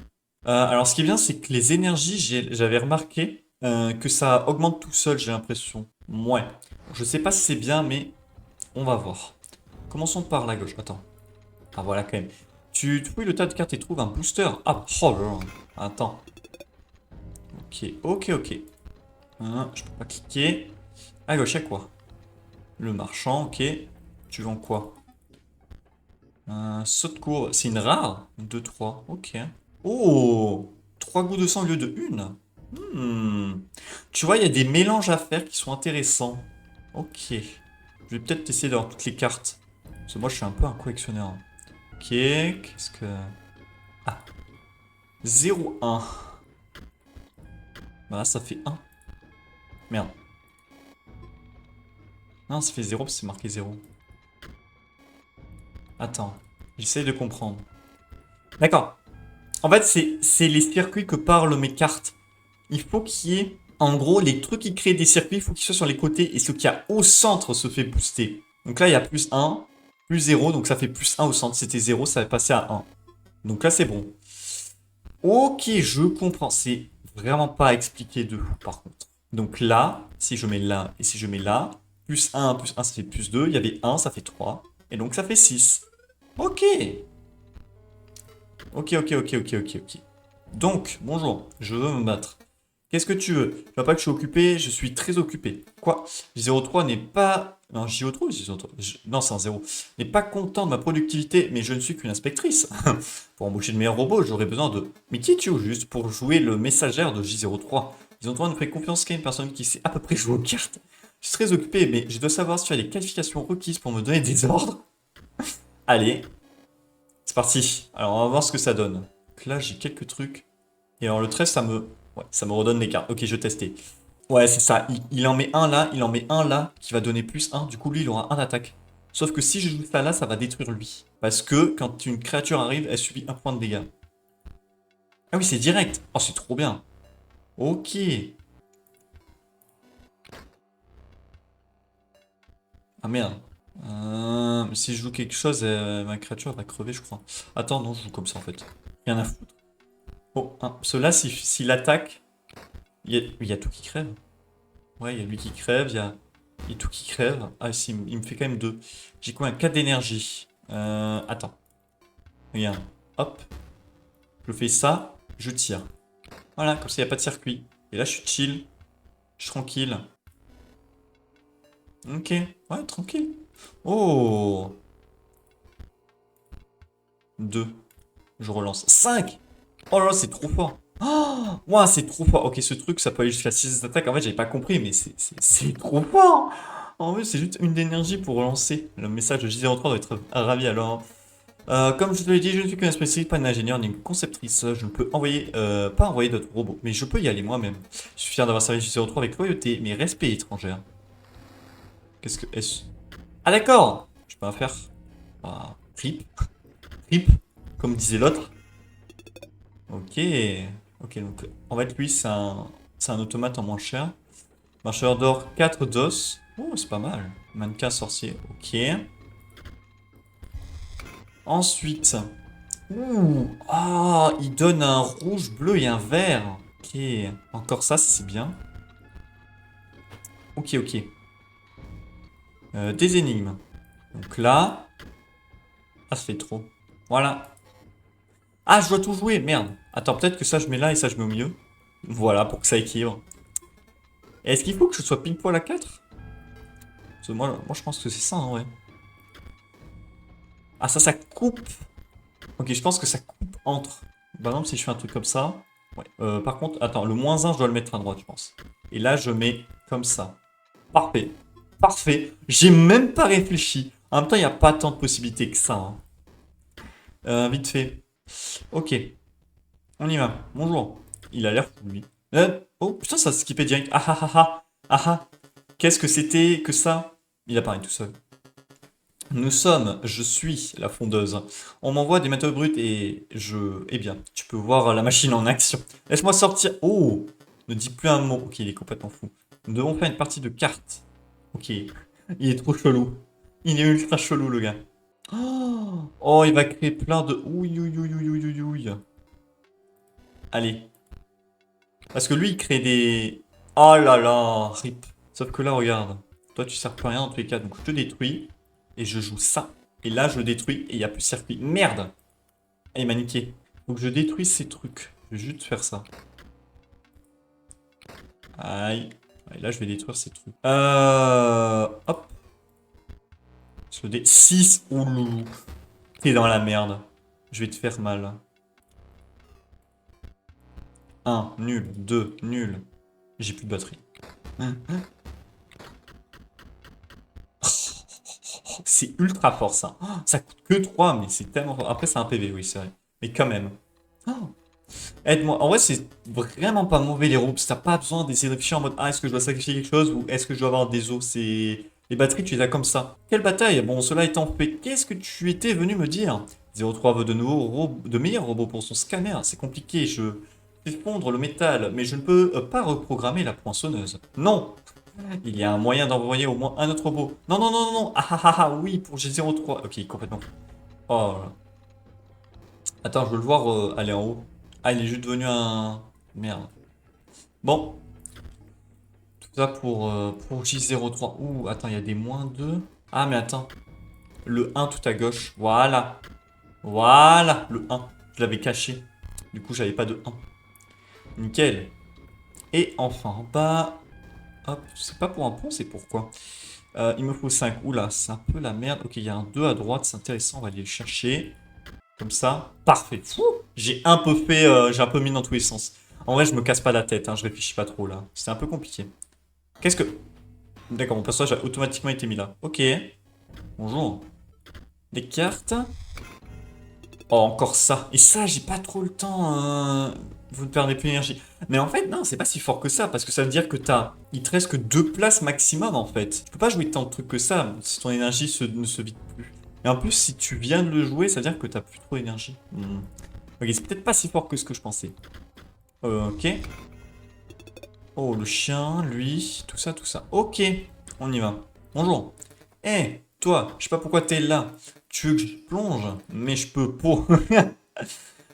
alors ce qui est bien, c'est que les énergies, j'avais remarqué que ça augmente tout seul, j'ai l'impression. Ouais. Je sais pas si c'est bien, mais on va voir. Commençons par la gauche. Attends. Ah voilà quand même. Tu fouilles le tas de cartes et trouves un booster. Ah, oh là là. Attends. Ok, ok, ok. Je peux pas cliquer. À gauche, y'a quoi? Le marchand, ok. Tu vends quoi? Saut de courbe. C'est une rare? 2, 3. Ok. Oh! 3 goûts de sang au lieu de une. Tu vois, il y a des mélanges à faire qui sont intéressants. Ok. Je vais peut-être essayer d'avoir toutes les cartes. Parce que moi, je suis un peu un collectionneur. Ok. Qu'est-ce que... Ah. 0, 1. Bah là, ça fait 1. Merde. Non, ça fait 0 parce que c'est marqué 0. Attends. J'essaye de comprendre. D'accord. En fait, c'est les circuits que parlent mes cartes. Il faut qu'il y ait... En gros, les trucs qui créent des circuits, il faut qu'ils soient sur les côtés. Et ce qu'il y a au centre se fait booster. Donc là, il y a plus 1, plus 0. Donc ça fait plus 1 au centre. C'était 0, ça va passer à 1. Donc là, c'est bon. Ok, je comprends. C'est vraiment pas expliqué de fou, par contre. Donc là, si je mets là et si je mets là, plus 1, ça fait plus 2. Il y avait 1, ça fait 3. Et donc ça fait 6. Ok. Ok, ok, ok, ok, ok, ok. Donc, bonjour, je veux me battre. Qu'est-ce que tu veux? Tu vois pas que je suis occupé? Je suis très occupé. Quoi? J03 n'est pas... Non, J03 ou J03? Non, c'est un 0. N'est pas content de ma productivité, mais je ne suis qu'une inspectrice. Pour embaucher de meilleurs robots, j'aurais besoin de... Mais qui es-tu au juste pour jouer le messagère de J03? J03 ne fait confiance qu'à une personne qui sait à peu près jouer aux cartes. Je suis très occupé, mais je dois savoir si tu as les qualifications requises pour me donner des ordres. Allez, c'est parti. Alors, on va voir ce que ça donne. Donc là, j'ai quelques trucs. Et alors, le 13, ouais, ça me redonne les cartes. Ok, je vais tester. Ouais, c'est ça. Il en met un là, il en met un là, qui va donner plus 1. Du coup, lui, il aura un d'attaque. Sauf que si je joue ça là, ça va détruire lui. Parce que quand une créature arrive, elle subit un point de dégâts. Ah oui, c'est direct. Oh, c'est trop bien. Ok. Ah merde. Si je joue quelque chose, ma créature va crever, je crois. Attends, non, je joue comme ça en fait. Rien à foutre. Oh, ceux-là, s'il attaque, il y a tout qui crève. Ouais, il y a lui qui crève, il y a tout qui crève. Ah, si, il me fait quand même 2. J'ai quoi, un 4 d'énergie. Attends. Regarde. Hop. Je fais ça, je tire. Voilà, comme ça, il n'y a pas de circuit. Et là, je suis chill. Je suis tranquille. Ok. Ouais, tranquille. Oh. 2. Je relance. 5. Oh là là, c'est trop fort. Oh, ouais, c'est trop fort. Ok, ce truc, ça peut aller jusqu'à 6 attaques. En fait, j'avais pas compris, mais c'est trop fort. En fait, c'est juste une d'énergie pour relancer. Le message de J03 doit être ravi alors. Comme je te l'ai dit, je ne suis qu'un spécialiste, pas une ingénieure ni une conceptrice. Je ne peux pas envoyer d'autres robots, mais je peux y aller moi-même. Je suis fier d'avoir servi J03 avec loyauté, mais respect étrangère. Qu'est-ce que est-ce? Ah d'accord. Je peux pas faire. Ah, rip, rip, comme disait l'autre. Ok. Ok, donc en fait, lui, c'est un automate en moins cher. Marcheur d'or, 4 d'os. Oh, c'est pas mal. Mannequin sorcier, ok. Ensuite. Ouh. Ah, il donne un rouge, bleu et un vert. Ok. Encore ça, c'est bien. Ok, ok. Des énigmes. Donc là. Ah, ça fait trop. Voilà. Ah, je dois tout jouer. Merde. Attends, peut-être que ça, je mets là et ça, je mets au milieu. Voilà, pour que ça équilibre. Est-ce qu'il faut que je sois pile poil à 4? Parce que moi, je pense que c'est ça, en vrai. Ah, ça coupe. Ok, je pense que ça coupe entre. Par exemple, si je fais un truc comme ça. Ouais. Par contre, attends, le -1, je dois le mettre à droite, je pense. Et là, je mets comme ça. Parfait. Parfait. J'ai même pas réfléchi. En même temps, il n'y a pas tant de possibilités que ça, hein. Vite fait. Ok. On y va. Bonjour. Il a l'air fou, lui. Oh, putain, ça a skippé direct. Ah ah ah ah. Ah ah. Qu'est-ce que c'était que ça? Il apparaît tout seul. Je suis la fondeuse. On m'envoie des matériaux bruts et eh bien, tu peux voir la machine en action. Laisse-moi sortir. Oh, ne dis plus un mot. Ok, il est complètement fou. Nous devons faire une partie de cartes. Ok, il est trop chelou. Il est ultra chelou, le gars. Oh, il va créer plein de... Ouille, ouille, ouille, ouille, ouille, ouille. Allez. Parce que lui, il crée des... Oh là là, rip. Sauf que là, regarde. Toi, tu sers plus à rien dans tous les cas. Donc, je te détruis. Et je joue ça. Et là, je le détruis et il n'y a plus de circuit. Merde! Ah, il m'a niqué. Donc, je détruis ces trucs. Je vais juste faire ça. Aïe. Et là, je vais détruire ces trucs. Hop. Je le dé... 6. Oulou. T'es dans la merde. Je vais te faire mal. 1. Nul. 2. Nul. J'ai plus de batterie. C'est ultra fort, ça. Ça coûte que 3, mais c'est tellement fort. Après, c'est un PV, oui, c'est vrai. Mais quand même. Aide-moi. En vrai, c'est vraiment pas mauvais les roubles. T'as pas besoin d'essayer de réfléchir en mode ah, est-ce que je dois sacrifier quelque chose ou est-ce que je dois avoir des os? C'est. Les batteries, tu les as comme ça. Quelle bataille? Bon, cela étant fait, qu'est-ce que tu étais venu me dire? 03 veut de meilleurs robots pour son scanner. C'est compliqué. Je fais fondre le métal, mais je ne peux pas reprogrammer la poinçonneuse. Non! Il y a un moyen d'envoyer au moins un autre robot. Non, non, non, non, non. Ah ah ah ah, oui, pour G03. Ok, complètement. Oh là. Attends, je veux le voir aller en haut. Ah, il est juste devenu un... Merde. Bon. Tout ça pour J03. Ouh, attends, il y a des -2. Ah, mais attends. Le 1 tout à gauche. Voilà. Voilà, le 1. Je l'avais caché. Du coup, j'avais pas de 1. Nickel. Et enfin, en bas... Hop, c'est pas pour un pont, c'est pourquoi. Il me faut 5. Oula, c'est un peu la merde. Ok, il y a un 2 à droite, c'est intéressant, on va aller le chercher. Comme ça. Parfait. J'ai un peu fait, j'ai un peu mis dans tous les sens. En vrai, je me casse pas la tête, hein, je réfléchis pas trop là. C'est un peu compliqué. Qu'est-ce que... D'accord, mon personnage a automatiquement été mis là. Ok. Bonjour. Des cartes. Oh, encore ça. Et ça, j'ai pas trop le temps. Vous ne perdez plus d'énergie. Mais en fait, non, c'est pas si fort que ça. Parce que ça veut dire que il te reste que 2 places maximum en fait. Tu peux pas jouer tant de trucs que ça si ton énergie ne se vide plus. Et en plus, si tu viens de le jouer, ça veut dire que t'as plus trop d'énergie. Ok, c'est peut-être pas si fort que ce que je pensais. Ok. Oh, le chien, lui, tout ça, tout ça. Ok, on y va. Bonjour. Eh, toi, je sais pas pourquoi t'es là. Tu veux que je plonge? Mais je peux pas.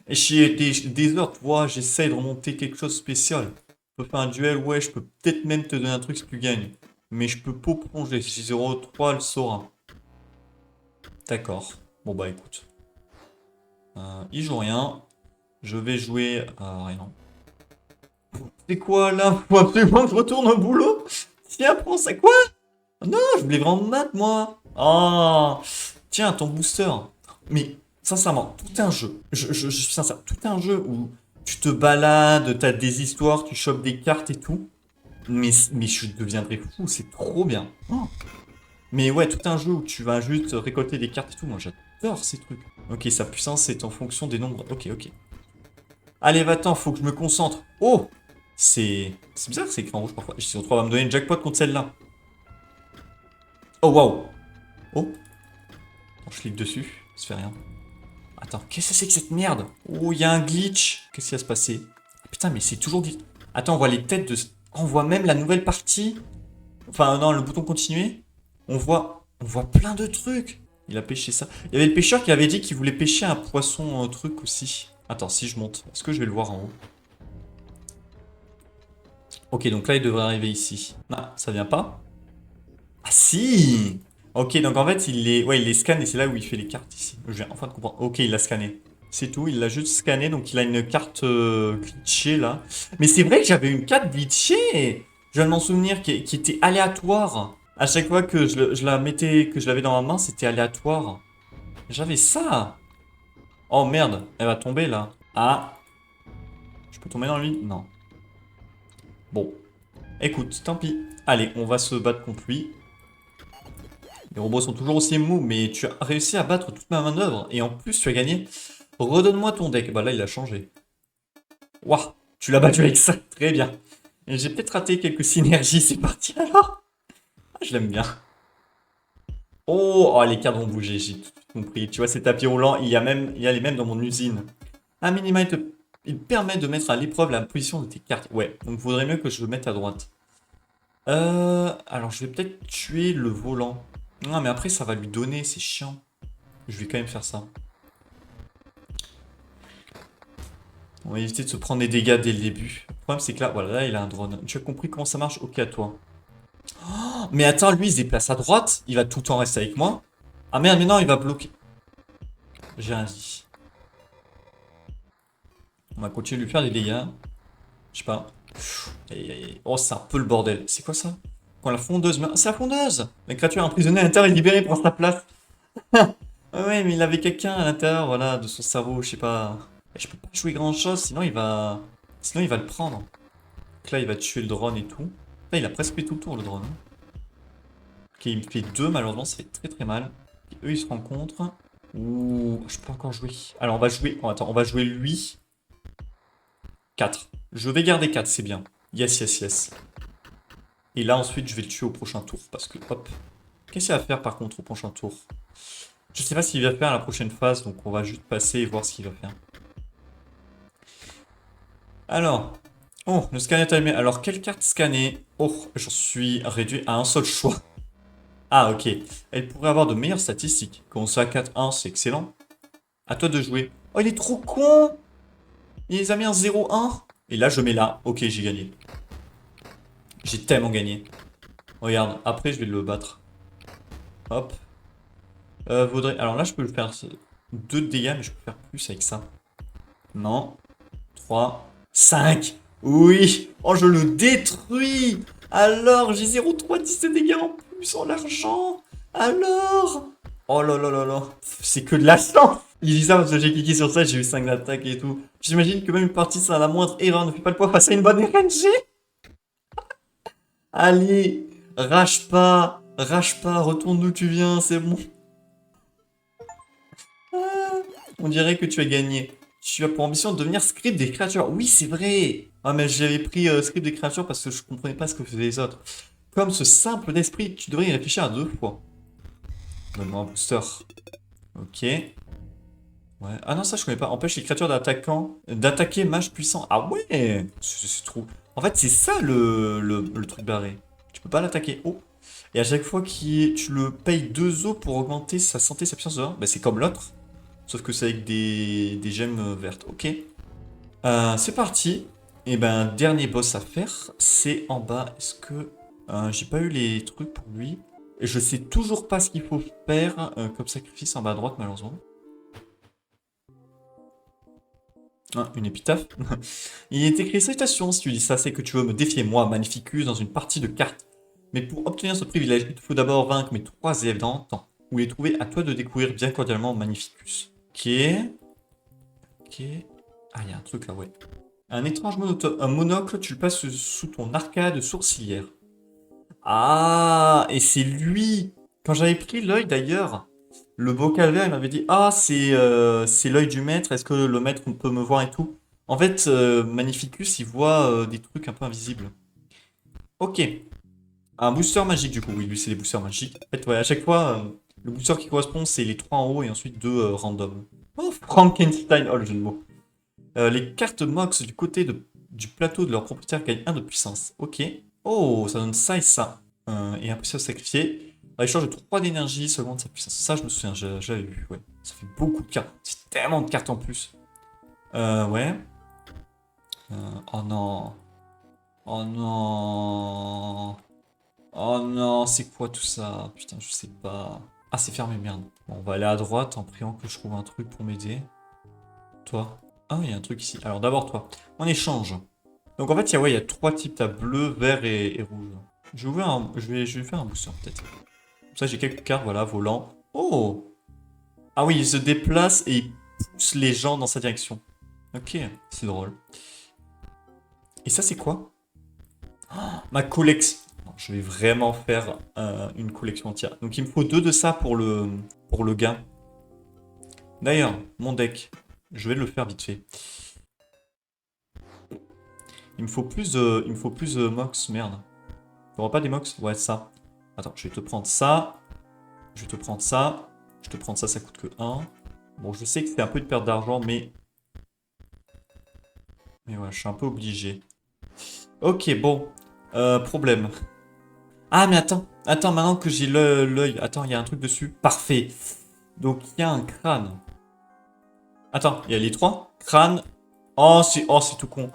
Et j'ai des heures, tu vois, j'essaye de remonter quelque chose de spécial. Je peux faire un duel, ouais, je peux peut-être même te donner un truc si tu gagnes. Mais je peux pas plonger. Si 0-3, elle saura. D'accord. Bon bah écoute. Il joue rien. Je vais jouer rien. C'est quoi là? Faut absolument que je retourne au boulot? Tiens, prends ça quoi? Non, je voulais vraiment me battre moi. Oh, tiens, ton booster. Mais sincèrement, tout un jeu. Je suis sincère, tout un jeu où tu te balades, t'as des histoires, tu chopes des cartes et tout. Mais je deviendrai fou, c'est trop bien. Oh. Mais ouais, tout un jeu où tu vas juste récolter des cartes et tout. Moi, j'adore ces trucs. Ok, sa puissance est en fonction des nombres. Ok, ok. Allez, va-t'en, faut que je me concentre. Oh! C'est bizarre, c'est écrit en rouge parfois. J03 va me donner une jackpot contre celle-là. Oh, waouh! Oh! Attends, je clique dessus, ça fait rien. Attends, qu'est-ce que c'est que cette merde? Oh, il y a un glitch. Qu'est-ce qui va se passer? Ah, putain, mais c'est toujours glitch. Attends, on voit les têtes de... On voit même la nouvelle partie. Enfin, non, le bouton continuer. On voit plein de trucs. Il a pêché ça. Il y avait le pêcheur qui avait dit qu'il voulait pêcher un poisson truc aussi. Attends, si je monte, est-ce que je vais le voir en haut? Ok, donc là, il devrait arriver ici. Non, ça vient pas. Ah si! Ok, donc en fait, ouais, il les scanne et c'est là où il fait les cartes ici. Je viens enfin de comprendre. Ok, il l'a scanné. C'est tout, il l'a juste scanné, donc il a une carte glitchée là. Mais c'est vrai que j'avais une carte glitchée! Je viens de m'en souvenir qui était aléatoire. À chaque fois que je la mettais, que je l'avais dans ma main, c'était aléatoire. J'avais ça! Oh merde, elle va tomber là. Ah! Je peux tomber dans lui? Non. Bon. Écoute, tant pis. Allez, on va se battre contre lui. Les robots sont toujours aussi mous, mais tu as réussi à battre toute ma manœuvre. Et en plus, tu as gagné. Redonne-moi ton deck. Bah là, il a changé. Waouh, tu l'as battu avec ça. Très bien. Et j'ai peut-être raté quelques synergies. C'est parti alors. Ah, je l'aime bien. Oh, oh, les cartes vont bouger. J'ai tout compris. Tu vois, ces tapis roulants, il y a les mêmes dans mon usine. Un minima, il permet de mettre à l'épreuve la position de tes cartes. Ouais, donc il vaudrait mieux que je le mette à droite. Alors je vais peut-être tuer le volant. Non, mais après ça va lui donner, c'est chiant. Je vais quand même faire ça. On va éviter de se prendre des dégâts dès le début. Le problème c'est que là, voilà, là il a un drone. Tu as compris comment ça marche? Ok à toi. Oh, mais attends, lui il se déplace à droite, il va tout le temps rester avec moi. Ah merde, mais non, il va bloquer. J'ai rien dit. On va continuer de lui faire des dégâts. Je sais pas. Aïe, aïe, aïe. Oh, c'est un peu le bordel. C'est quoi ça? Quand la fondeuse meurt. C'est la fondeuse! La créature emprisonnée à l'intérieur est libérée pour sa place. Ah ouais, mais il avait quelqu'un à l'intérieur, voilà, de son cerveau, je sais pas. Et je peux pas jouer grand chose, sinon il va. Sinon il va le prendre. Donc là, il va tuer le drone et tout. Là, il a presque fait tout le tour, le drone. Ok, il me fait 2, malheureusement, ça fait très très mal. Et eux, ils se rencontrent. Ouh, je peux encore jouer. Alors, on va jouer. Oh, attends, on va jouer lui. 4. Je vais garder 4, c'est bien. Yes, yes, yes. Et là, ensuite, je vais le tuer au prochain tour. Parce que, hop. Qu'est-ce qu'il va faire par contre au prochain tour? Je sais pas ce qu'il va faire à la prochaine phase, donc on va juste passer et voir ce qu'il va faire. Alors. Oh, le scanner est allumé. Alors, quelle carte scanner? Oh, j'en suis réduit à un seul choix. Ah, ok. Elle pourrait avoir de meilleures statistiques. Commencer à 4-1, c'est excellent. À toi de jouer. Oh, il est trop con! Il les a mis un 0-1. Et là, je mets là. Ok, j'ai gagné. J'ai tellement gagné. Regarde, après, je vais le battre. Hop. Alors là, je peux le faire 2 de dégâts, mais je peux faire plus avec ça. Non. 3, 5. Oui. Oh, je le détruis. Alors, j'ai 0,3, 10 de dégâts en plus en l'argent. Alors. Oh là là là là. C'est que de la chance. Il dit ça parce que j'ai cliqué sur ça, j'ai eu 5 d'attaque et tout. J'imagine que même une partie, ça a la moindre erreur ne fait pas le poids face à une bonne RNG. Allez, rage pas, retourne d'où tu viens, c'est bon. Ah, on dirait que tu as gagné. Tu as pour ambition de devenir script des créatures. Oui, c'est vrai. Ah, mais j'avais pris script des créatures parce que je comprenais pas ce que faisaient les autres. Comme ce simple d'esprit, tu devrais y réfléchir à 2 fois. Donne-moi un booster. Ok. Ouais. Ah non, ça je connais pas. Empêche les créatures d'attaquer mage puissant. Ah ouais. C'est trop. En fait, c'est ça le truc barré. Tu peux pas l'attaquer haut. Et à chaque fois tu le payes 2 os pour augmenter sa santé, sa puissance de 1, bah c'est comme l'autre. Sauf que c'est avec des gemmes vertes. Ok. C'est parti. Et ben, dernier boss à faire, c'est en bas. Est-ce que... j'ai pas eu les trucs pour lui. Et je sais toujours pas ce qu'il faut faire comme sacrifice en bas à droite, malheureusement. Ah, une épitaphe. Il est écrit salutations, si tu dis ça, c'est que tu veux me défier, moi, Magnificus, dans une partie de cartes. Mais pour obtenir ce privilège, il te faut d'abord vaincre mes 3 élèves dans le temps, ou les trouver à toi de découvrir bien cordialement Magnificus. Ok. Ok. Ah, il y a un truc là, ouais. Un étrange un monocle, tu le passes sous ton arcade sourcilière. Ah, et c'est lui. Quand j'avais pris l'œil d'ailleurs, le beau calvaire, il m'avait dit, ah, c'est l'œil du maître, est-ce que le maître peut me voir et tout? En fait, Magnificus, il voit des trucs un peu invisibles. Ok. Un booster magique du coup, oui, lui c'est des boosters magiques. En fait, ouais, à chaque fois, le booster qui correspond, c'est les 3 en haut et ensuite 2 random. Oh, Frankenstein, oh le jeu de mots. Les cartes Mox du côté du plateau de leur propriétaire gagnent 1 de puissance. Ok. Oh, ça donne ça et ça. Et après ça sacrifier. En échange de 3 d'énergie, ça augmente sa puissance. Ça, je me souviens, j'avais vu, ouais. Ça fait beaucoup de cartes. C'est tellement de cartes en plus. Ouais. Oh non. Oh non. Oh non, c'est quoi tout ça? Putain, je sais pas. Ah, c'est fermé, merde. Bon, on va aller à droite en priant que je trouve un truc pour m'aider. Toi. Ah, il y a un truc ici. Alors d'abord toi. On échange. Donc en fait, il y a 3 types. T'as bleu, vert et rouge. Je vais faire un booster peut-être. Comme ça, j'ai quelques cartes, voilà, volant. Oh! Ah oui, il se déplace et il pousse les gens dans sa direction. Ok, c'est drôle. Et ça, c'est quoi? Ma collection. Je vais vraiment faire une collection entière. Donc il me faut 2 de ça pour le gain. D'ailleurs, mon deck, je vais le faire vite fait. Il me faut plus de mox, merde. T'auras pas des mox? Ouais, ça. Attends, je vais te prendre ça. Je vais te prendre ça. Je vais te prendre ça, ça coûte que 1. Bon, je sais que c'est un peu de perte d'argent, mais... Mais ouais, je suis un peu obligé. Ok, bon. Problème. Ah, mais attends. Attends, maintenant que j'ai l'œil. Attends, il y a un truc dessus. Parfait. Donc, il y a un crâne. Attends, il y a les 3. Crâne. Oh, c'est tout con.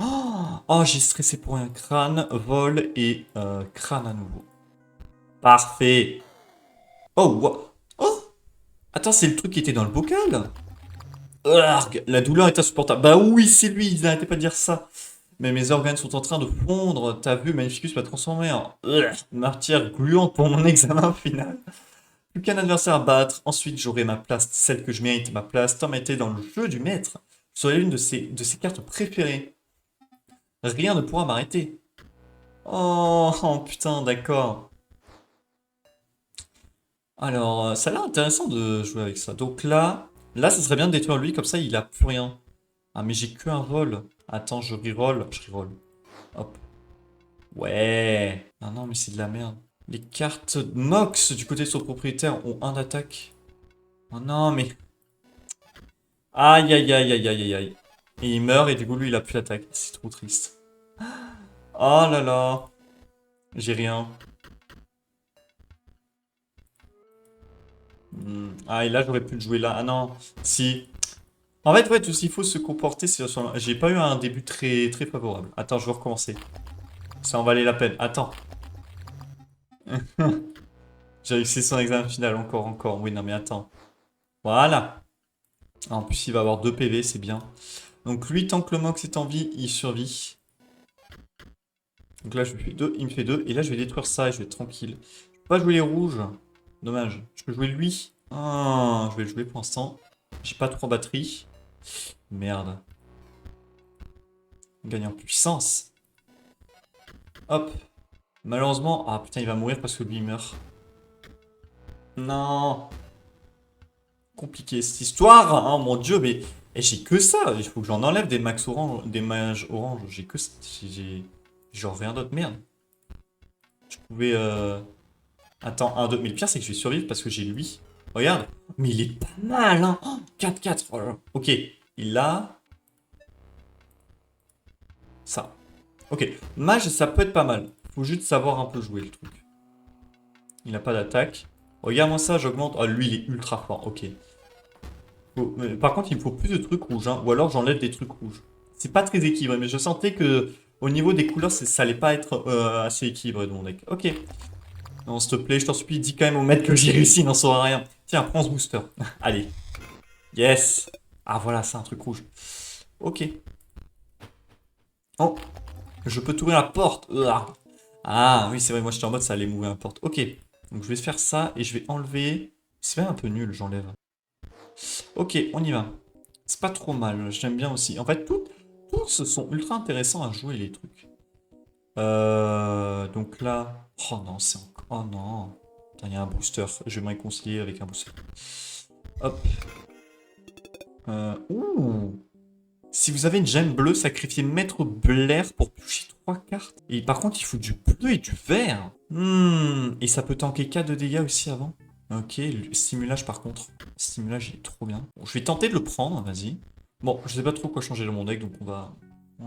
Oh, j'ai stressé pour un crâne, vol et crâne à nouveau. Parfait. Oh, attends, c'est le truc qui était dans le bocal. Urgh, la douleur est insupportable. Bah oui, c'est lui, il n'arrêtait pas de dire ça. Mais mes organes sont en train de fondre. T'as vu, Magnificus m'a transformé en martyr gluante pour mon examen final. Plus qu'un adversaire à battre. Ensuite, j'aurai ma place, celle que je mérite, ma place. Tom était dans le jeu du maître. Je serai l'une de ses cartes préférées. Rien ne pourra m'arrêter. Oh, putain, d'accord. Alors, ça a l'air intéressant de jouer avec ça. Donc là, ça serait bien de détruire lui, comme ça, il a plus rien. Ah, mais j'ai que un vol. Attends, je reroll. Je reroll. Hop. Ouais. Ah non, mais c'est de la merde. Les cartes Mox du côté de son propriétaire ont 1 d'attaque. Oh non, mais... Aïe, aïe, aïe, aïe, aïe, aïe, aïe. Et il meurt, et du coup, lui, il a plus d'attaque. C'est trop triste. Oh là là. J'ai rien. Ah, et là, j'aurais pu le jouer là. Ah non, si. En fait, ouais, tout ce qu'il faut se comporter, c'est sur... J'ai pas eu un début très, très favorable. Attends, je vais recommencer. Ça en valait la peine. Attends. J'ai réussi son examen final. Encore. Oui, non, mais attends. Voilà. Ah, en plus, il va avoir 2 PV, c'est bien. Donc lui, tant que le Mox est en vie, il survit. Donc là, je lui fais 2. Il me fait 2. Et là, je vais détruire ça et je vais être tranquille. Je peux pas jouer les rouges. Dommage. Je peux jouer lui. Ah, je vais le jouer pour l'instant. J'ai pas 3 batteries. Merde. On gagne en puissance. Hop. Malheureusement... Ah putain, il va mourir parce que lui, il meurt. Non. Compliqué cette histoire. Hein, mon dieu, mais... Et j'ai que ça. Il faut que j'en enlève des max orange, des mages orange. J'ai que... J'ai... Genre rien d'autre. Merde. Je pouvais... Attends, 1, 2... Mais le pire, c'est que je vais survivre parce que j'ai lui. Regarde. Mais il est pas mal, hein. Oh, 4-4. Oh là là. Ok. Il a... Ça. Ok. Mage, ça peut être pas mal. Faut juste savoir un peu jouer le truc. Il n'a pas d'attaque. Regarde-moi ça, j'augmente. Oh, lui, il est ultra fort. Ok. Mais par contre, il me faut plus de trucs rouges, hein. Ou alors j'enlève des trucs rouges. C'est pas très équilibré, mais je sentais que au niveau des couleurs, ça allait pas être assez équilibré de mon deck. Ok. Non, s'il te plaît, je t'en supplie, dis quand même au maître que j'ai réussi, il n'en saura rien. Tiens, prends ce booster. Allez. Yes. Ah voilà, c'est un truc rouge. Ok. Oh, je peux t'ouvrir la porte. Uah. Ah oui, c'est vrai, moi j'étais en mode ça allait m'ouvrir la porte. Ok. Donc je vais faire ça et je vais enlever. C'est même un peu nul, j'enlève. Ok, on y va. C'est pas trop mal, j'aime bien aussi. En fait, tous sont ultra intéressants à jouer, les trucs. Donc là... Oh non, c'est encore... Oh non. Putain, il y a un booster. Je vais me réconcilier avec un booster. Hop. Ouh. Si vous avez une gemme bleue, sacrifiez Maître Blair pour piocher 3 cartes. Et par contre, il faut du bleu et du vert. Et ça peut tanker 4 de dégâts aussi avant. Ok, le stimulage par contre. Stimulage, il est trop bien. Bon, je vais tenter de le prendre, vas-y. Bon, je sais pas trop quoi changer dans mon deck, donc on va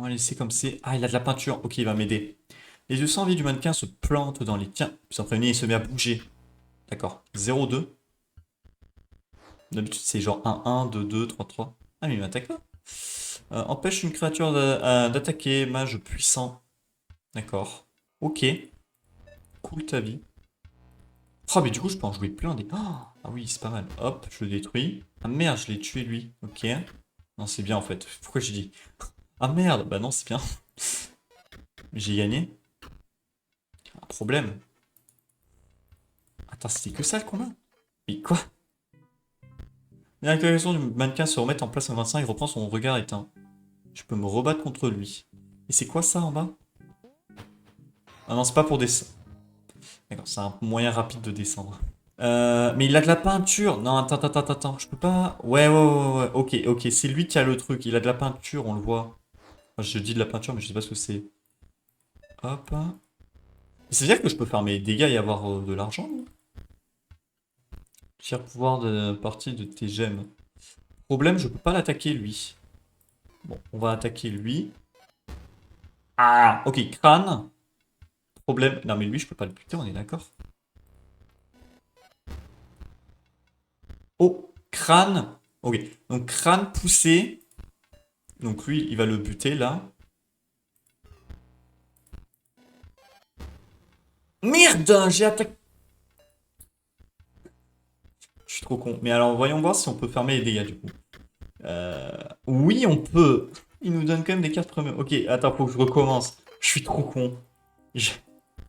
laisser comme c'est. Ah, il a de la peinture. Ok, il va m'aider. Les yeux sans vie du mannequin se plantent dans les... Tiens, sans prévenir, il se met à bouger. D'accord. 0-2. D'habitude, c'est genre 1-1, 2-2, 3-3. Ah, mais il m'attaque pas. Empêche une créature d'attaquer. Mage puissant. D'accord. Ok. Cool ta vie. Oh, mais du coup, je peux en jouer plein des... Ah oui, c'est pas mal. Hop, je le détruis. Ah merde, je l'ai tué lui. Ok. Non, c'est bien en fait. Pourquoi j'ai dit... Ah merde, bah non, c'est bien. J'ai gagné. Un problème. Attends, c'était que ça le combat? Mais quoi? L'actualisation du mannequin se remet en place en 25 et reprend son regard éteint. Je peux me rebattre contre lui. Et c'est quoi ça en bas? Ah non, c'est pas pour descendre. D'accord, c'est un moyen rapide de descendre. Mais il a de la peinture. Non, attends. Je peux pas. Ouais. Ok, c'est lui qui a le truc. Il a de la peinture, on le voit. Enfin, je dis de la peinture, mais je sais pas ce que c'est. Hop. C'est-à-dire que je peux faire mes dégâts et avoir de l'argent, non? Tire pouvoir de partie de tes gemmes. Problème, je peux pas l'attaquer lui. Bon, on va attaquer lui. Ah, ok, crâne. Problème. Non, mais lui, je peux pas le buter, on est d'accord. Oh, crâne. Ok, donc crâne poussé. Donc lui, il va le buter là. Merde, j'ai attaqué. Je suis trop con. Mais alors, voyons voir si on peut fermer les dégâts du coup. Oui, on peut. Il nous donne quand même des cartes premières. Ok, attends, faut que je recommence. Je suis trop con.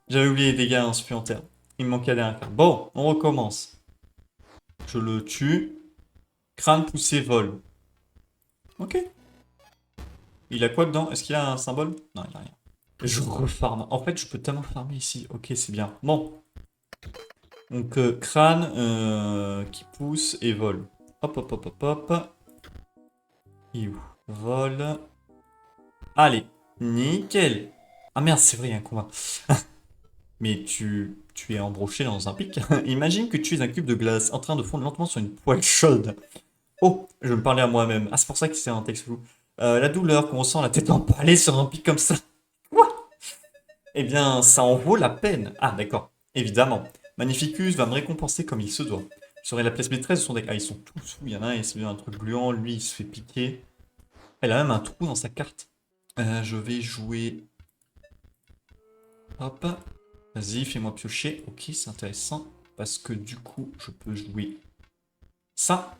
J'avais oublié les dégâts supplémentaires. Il me manquait la dernière carte. Bon, on recommence. Je le tue. Crâne poussé vol. Ok. Il a quoi dedans? Est-ce qu'il a un symbole? Non, il a rien. Je refarme. En fait, je peux tellement farmer ici. Ok, c'est bien. Bon. Donc, crâne qui pousse et vole. Hop. Il est où? Vol. Allez. Nickel. Ah merde, c'est vrai, il y a un combat. Mais tu es embroché dans un pic. Imagine que tu es un cube de glace en train de fondre lentement sur une poêle chaude. Oh, je me parlais à moi-même. Ah, c'est pour ça que c'est un texte flou. La douleur qu'on ressent la tête empalée sur un pic comme ça. Quoi? Eh bien, ça en vaut la peine. Ah, d'accord. Évidemment. Magnificus va me récompenser comme il se doit. Je serai la pièce maîtresse de son deck. Ah, ils sont tous fous. Il y en a un, il se fait un truc gluant. Lui, il se fait piquer. Elle a même un trou dans sa carte. Je vais jouer... Hop. Vas-y, fais-moi piocher. Ok, c'est intéressant. Parce que du coup, je peux jouer ça.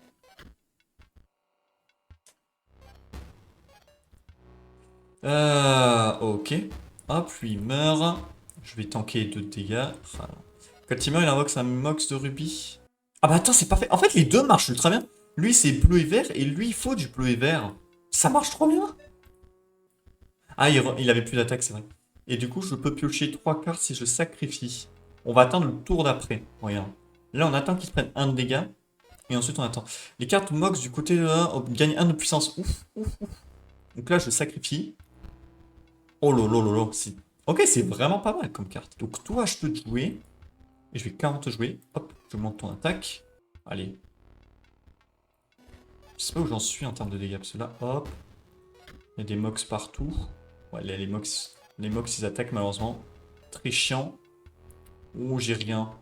Ok. Hop, lui il meurt. Je vais tanker 2 dégâts. Voilà. Quand il meurt, il invoque sa mox de rubis. Ah bah attends, c'est parfait. En fait, les deux marchent ultra bien. Lui, c'est bleu et vert, et lui, il faut du bleu et vert. Ça marche trop bien. Ah, il avait plus d'attaque, c'est vrai. Et du coup, je peux piocher 3 cartes si je sacrifie. On va attendre le tour d'après. Regarde. Là, on attend qu'il se prenne 1 de dégâts. Et ensuite, on attend. Les cartes mox du côté de là gagnent 1 de puissance. Ouf. Donc là, je sacrifie. Oh lolo. Ok, c'est vraiment pas mal comme carte. Donc toi, je peux te jouer. Et je vais carrément te jouer. Hop, je monte ton attaque. Allez. Je sais pas où j'en suis en termes de dégâts. Parce que là, hop. Il y a des mox partout. Ouais, là, les mox, ils attaquent malheureusement. Très chiant. Oh, j'ai rien.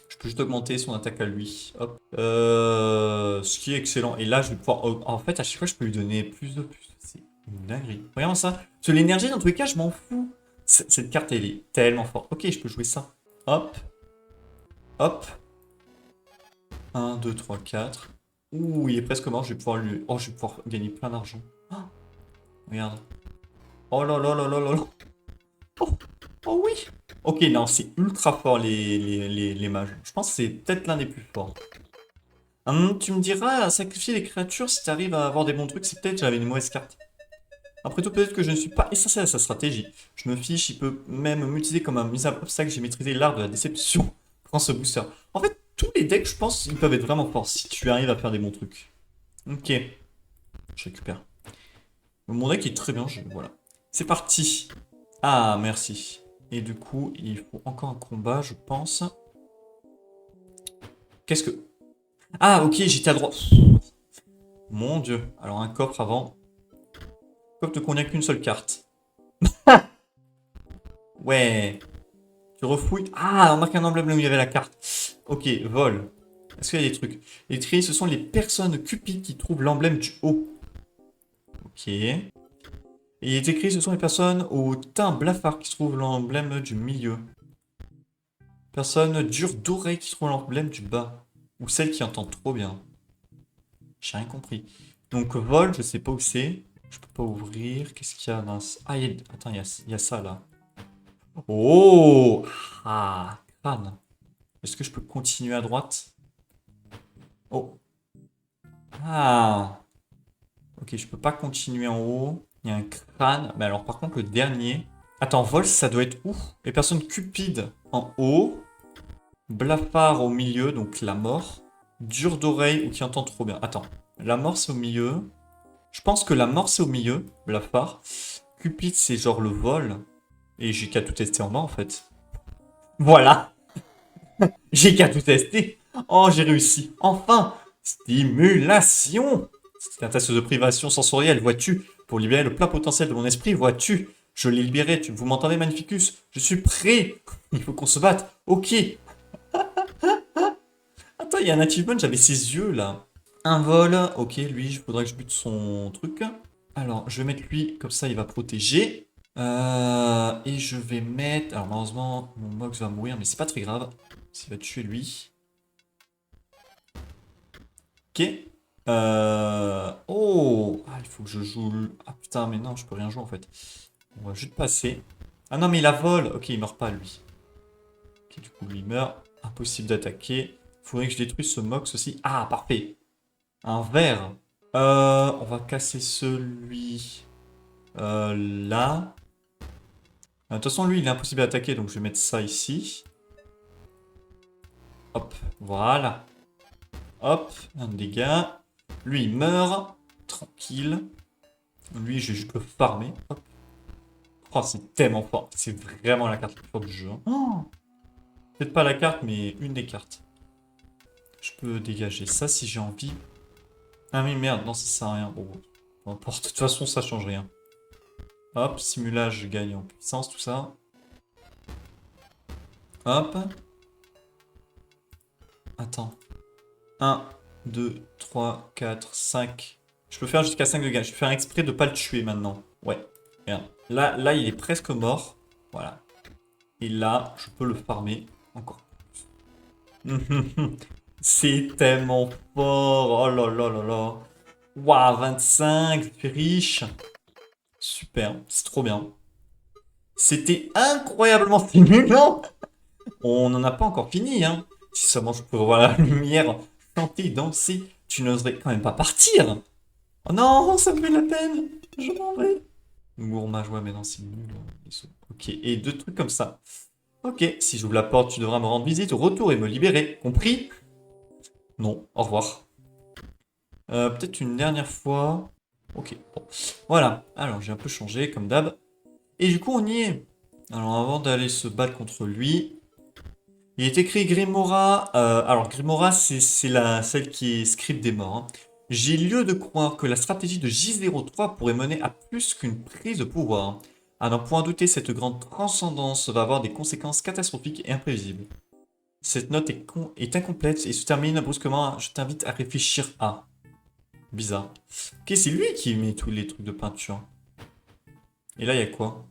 Je peux juste augmenter son attaque à lui. Hop. Ce qui est excellent. Et là, je vais pouvoir... En fait, à chaque fois, je peux lui donner plus de plus. C'est une dinguerie. Regarde ça. Parce que l'énergie, dans tous les cas, je m'en fous. Cette carte, elle est tellement forte. Ok, je peux jouer ça. Hop. Hop. 1, 2, 3, 4. Ouh, il est presque mort. Je vais pouvoir lui... Oh, je vais pouvoir gagner plein d'argent. Oh, regarde. Oh là là là là là là. Oh, oh oui. Ok, non, c'est ultra fort les mages. Je pense que c'est peut-être l'un des plus forts. Tu me diras, sacrifier les créatures, si tu arrives à avoir des bons trucs, c'est peut-être que j'avais une mauvaise carte. Après tout, peut-être que je ne suis pas essentiel à sa stratégie. Je me fiche, il peut même m'utiliser comme un misérable obstacle. J'ai maîtrisé l'art de la déception. Prends ce booster. En fait, tous les decks, je pense, ils peuvent être vraiment forts si tu arrives à faire des bons trucs. Ok. Je récupère. Mon deck est très bien, voilà. C'est parti. Ah, merci. Et du coup, il faut encore un combat, je pense. Qu'est-ce que... Ah, ok, j'étais à droite. Mon dieu. Alors, un coffre avant. Coffre ne contient qu'une seule carte. Ouais. Tu refouilles. Ah, on marque un emblème là où il y avait la carte. Ok, vol. Est-ce qu'il y a des trucs? Les triés, ce sont les personnes cupides qui trouvent l'emblème du haut. Ok. Et il est écrit, ce sont les personnes au teint blafard qui trouvent l'emblème du milieu. Personne dure d'oreille qui trouve l'emblème du bas. Ou celle qui entend trop bien. J'ai rien compris. Donc vol, je sais pas où c'est. Je peux pas ouvrir. Qu'est-ce qu'il y a dans... Ah, attends, il y a ça là. Oh! Ah, crâne. Est-ce que je peux continuer à droite? Oh. Ah. Ok, je peux pas continuer en haut. Il y a un crâne. Mais alors, par contre, le dernier... Attends, vol, ça doit être où? Les personnes cupides en haut. Blafard au milieu, donc la mort. Dur d'oreille ou qui entend trop bien. Attends, la mort, c'est au milieu. Je pense que la mort, c'est au milieu. Blafard. Cupide, c'est genre le vol. Et j'ai qu'à tout tester en bas, en fait. Voilà. J'ai qu'à tout tester. Oh, j'ai réussi. Enfin. Stimulation. C'est un test de privation sensorielle, vois-tu. Pour libérer le plein potentiel de mon esprit, vois-tu. Je l'ai libéré. Vous m'entendez, Magnificus? Je suis prêt. Il faut qu'on se batte. Ok. Attends, il y a un achievement, j'avais ses yeux, là. Un vol. Ok, lui, il faudrait que je bute son truc. Alors, je vais mettre lui, comme ça, il va protéger. Et je vais mettre... Alors, malheureusement, mon Mox va mourir, mais c'est pas très grave. S'il va tuer lui. Ok. Oh! Ah, il faut que je joue... Ah, putain, mais non, je peux rien jouer, en fait. On va juste passer. Ah non, mais il a vol. Ok, il meurt pas, lui. Ok, du coup, lui, il meurt. Impossible d'attaquer. Faudrait que je détruise ce Mox aussi. Ah, parfait. Un verre. On va casser celui... là. De toute façon, lui, il est impossible d'attaquer, donc je vais mettre ça ici. Hop, voilà. Hop, un dégât. Lui, il meurt. Tranquille. Lui, je vais juste le farmer. Hop. Oh, c'est tellement fort. C'est vraiment la carte la plus forte du jeu. Hein. Oh. Peut-être pas la carte, mais une des cartes. Je peux dégager ça si j'ai envie. Ah mais merde, non, ça sert à rien. Bon, peu importe. De toute façon, ça change rien. Hop, simulage gagne en puissance, tout ça. Hop. Attends. 1, 2, 3, 4, 5. Je peux faire jusqu'à 5 dégâts. Je vais faire exprès de pas le tuer maintenant. Ouais. Regarde. Là, il est presque mort. Voilà. Et là, je peux le farmer encore. C'est tellement fort. Oh là là là là. Waouh, 25. Je suis riche. Super. C'est trop bien. C'était incroyablement stimulant. On n'en a pas encore fini, hein. Si seulement je peux voir la lumière, chanter, danser, tu n'oserais quand même pas partir. Oh non, ça me fait la peine. Je m'en vais. Gourmage, ouais, mais non, c'est nul. Ok, et deux trucs comme ça. Ok, si j'ouvre la porte, tu devras me rendre visite au retour et me libérer. Compris? Non, au revoir. Peut-être une dernière fois. Ok, bon. Voilà, alors j'ai un peu changé, comme d'hab. Et du coup, on y est. Alors, avant d'aller se battre contre lui, il est écrit Grimora. Alors, Grimora, c'est celle qui est script des morts. Hein. J'ai lieu de croire que la stratégie de J03 pourrait mener à plus qu'une prise de pouvoir. À n'en point douter, cette grande transcendance va avoir des conséquences catastrophiques et imprévisibles. Cette note est incomplète et se termine brusquement. Je t'invite à réfléchir à. Bizarre. Ok, c'est lui qui met tous les trucs de peinture. Et là, il y a quoi?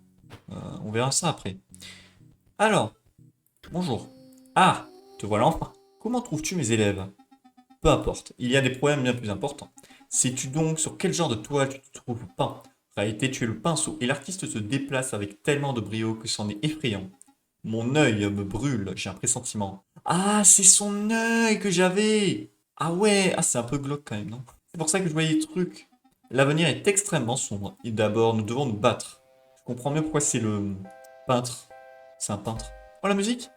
On verra ça après. Alors, bonjour. Ah, te voilà enfin. Comment trouves-tu mes élèves? Peu importe, il y a des problèmes bien plus importants. Sais-tu donc sur quel genre de toile tu te trouves peint? En réalité, tu es le pinceau et l'artiste se déplace avec tellement de brio que c'en est effrayant. Mon œil me brûle, j'ai un pressentiment. Ah, c'est son œil que j'avais! Ah ouais, ah c'est un peu glauque quand même, non? C'est pour ça que je voyais des trucs. L'avenir est extrêmement sombre. Et d'abord, nous devons nous battre. Je comprends mieux pourquoi c'est le peintre. C'est un peintre. Oh, la musique?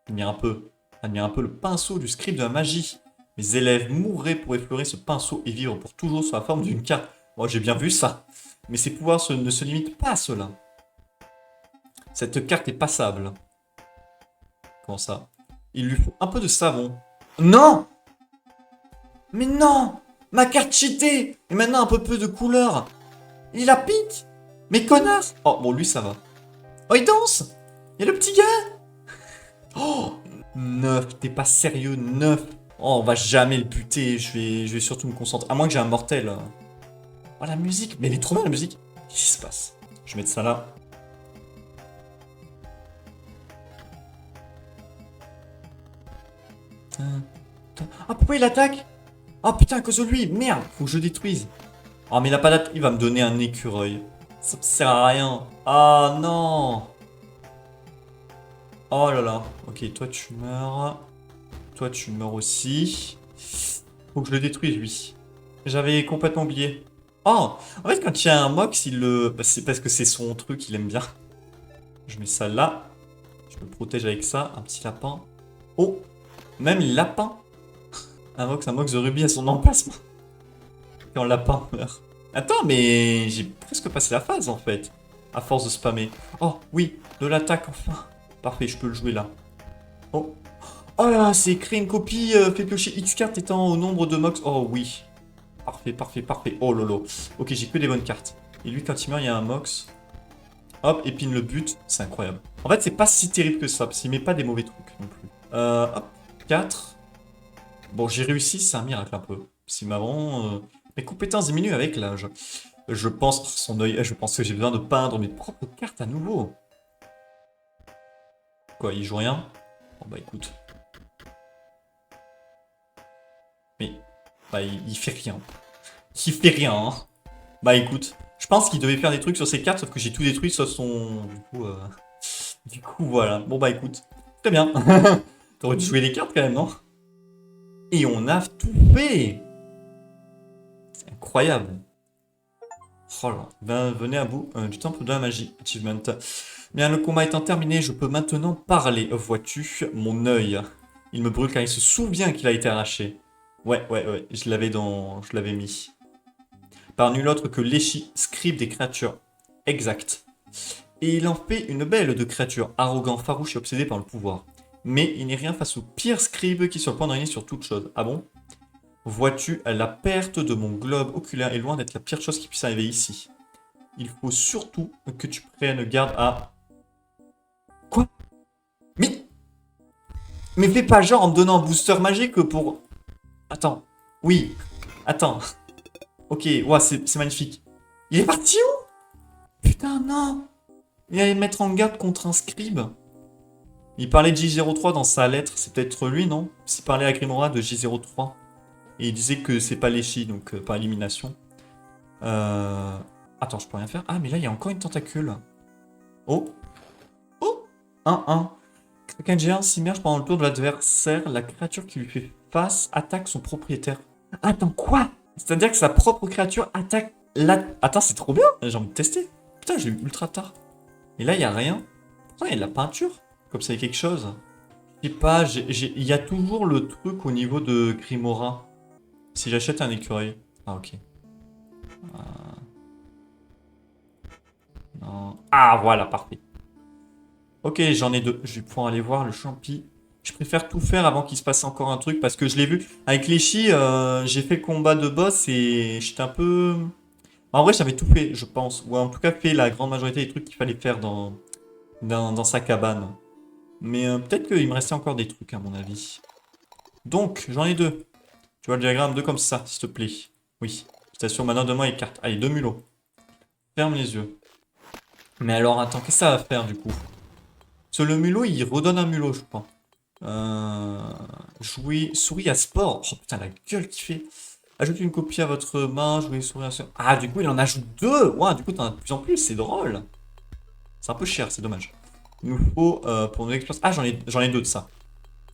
Admire un peu. Admire un peu le pinceau du scribe de la magie. Mes élèves mourraient pour effleurer ce pinceau et vivre pour toujours sous la forme d'une carte. Moi, j'ai bien vu ça. Mais ses pouvoirs ne se limitent pas à cela. Cette carte est passable. Comment ça? Il lui faut un peu de savon. Non! Mais non! Ma carte cheatée! Et maintenant un peu de couleur. Il a pique! Mais connard! Oh, bon, lui, ça va. Oh, il danse! Il y a le petit gars! Oh! 9, t'es pas sérieux, 9. Oh, on va jamais le buter, je vais surtout me concentrer. À moins que j'ai un mortel. Oh, la musique! Mais elle est trop bien, la musique! Qu'est-ce qui se passe? Je vais mettre ça là. Ah, pourquoi il attaque? Oh putain, à cause de lui! Merde! Faut que je détruise. Oh, mais il a pas d'attaque. Il va me donner un écureuil. Ça me sert à rien. Ah non! Oh là là. Ok, toi tu meurs. Toi tu meurs aussi. Faut que je le détruise, lui. J'avais complètement oublié. Oh! En fait, quand il y a un Mox, il le... bah, c'est parce que c'est son truc, il aime bien. Je mets ça là. Je me protège avec ça. Un petit lapin. Oh! Même lapin! Un Mox de rubis à son emplacement. Quand le lapin meurt. Attends, mais j'ai presque passé la phase, en fait. À force de spammer. Oh, oui, de l'attaque, enfin. Parfait, je peux le jouer là. Oh. Oh là, c'est créer une copie, fait piocher X cartes étant au nombre de Mox. Oh oui. Parfait, parfait, parfait. Oh lolo. Ok, j'ai que des bonnes cartes. Et lui, quand il meurt, il y a un Mox. Hop, épine le but. C'est incroyable. En fait, c'est pas si terrible que ça, parce qu'il met pas des mauvais trucs non plus. Hop, 4. Bon, j'ai réussi, c'est un miracle un peu. Si marrant, mes compétences diminuent avec l'âge. Je pense, son œil, je pense que j'ai besoin de peindre mes propres cartes à nouveau. Quoi, il joue rien? Bon bah écoute. Mais, bah il fait rien. Il fait rien, hein. Bah écoute, je pense qu'il devait faire des trucs sur ses cartes, sauf que j'ai tout détruit sauf son... Du coup, voilà. Bon bah écoute, très bien. T'aurais dû jouer les cartes quand même, non? Et on a tout fait! C'est incroyable. Oh là, ben, venez à bout du temple de la magie. Achievement. Bien, le combat étant terminé, je peux maintenant parler. Vois-tu, mon œil. Il me brûle car il se souvient qu'il a été arraché. Ouais, je l'avais mis. Par nul autre que Léchi, scribe des créatures. Exact. Et il en fait une belle de créature, arrogant, farouche et obsédé par le pouvoir. Mais il n'est rien face au pire scribe qui est sur le point de régner sur toute chose. Ah bon? Vois-tu, la perte de mon globe oculaire est loin d'être la pire chose qui puisse arriver ici. Il faut surtout que tu prennes garde à... Quoi? Mais... Mais fais pas genre en me donnant un booster magique pour... Attends. Oui. Attends. Ok, ouais, c'est magnifique. Il est parti où? Putain, non. Il allait me mettre en garde contre un scribe. Il parlait de J03 dans sa lettre. C'est peut-être lui, non? S'il parlait à Grimora de J03. Et il disait que c'est pas Léchi, donc par élimination. Attends, je peux rien faire. Ah, mais là, il y a encore une tentacule. Oh. Oh. 1-1. Kraken géant s'immerge pendant le tour de l'adversaire. La créature qui lui fait face attaque son propriétaire. Attends, quoi? C'est-à-dire que sa propre créature attaque la... Attends, c'est trop bien. J'ai envie de tester. Putain, j'ai eu ultra tard. Et là, il y a rien. Pourtant, il y a de la peinture. Comme ça, il y a quelque chose. Je sais pas, il y a toujours le truc au niveau de Grimora. Si j'achète un écureuil. Ah, ok. Non. Ah, voilà, parfait. Ok, j'en ai deux. Je vais pouvoir aller voir le champi. Je préfère tout faire avant qu'il se passe encore un truc parce que je l'ai vu. Avec les chi, j'ai fait le combat de boss et j'étais un peu... En vrai, j'avais tout fait, je pense. Ou en tout cas, fait la grande majorité des trucs qu'il fallait faire dans sa cabane. Mais peut-être qu'il me restait encore des trucs, à mon avis. Donc, j'en ai 2. Tu vois le diagramme, 2 comme ça, s'il te plaît. Oui. Je t'assure, maintenant, donne-moi les cartes. Allez, 2 mulots. Ferme les yeux. Mais alors, attends, qu'est-ce que ça va faire, du coup? Parce que le mulot, il redonne un mulot, je crois. Jouer souris à sport. Oh putain, la gueule qu'il fait. Ajoutez une copie à votre main, jouer souris à sport. Ah, du coup, il en ajoute 2. Ouais, du coup, t'en as de plus en plus, c'est drôle. C'est un peu cher, c'est dommage. Il nous faut, pour nos expériences... Ah, j'en ai 2 de ça.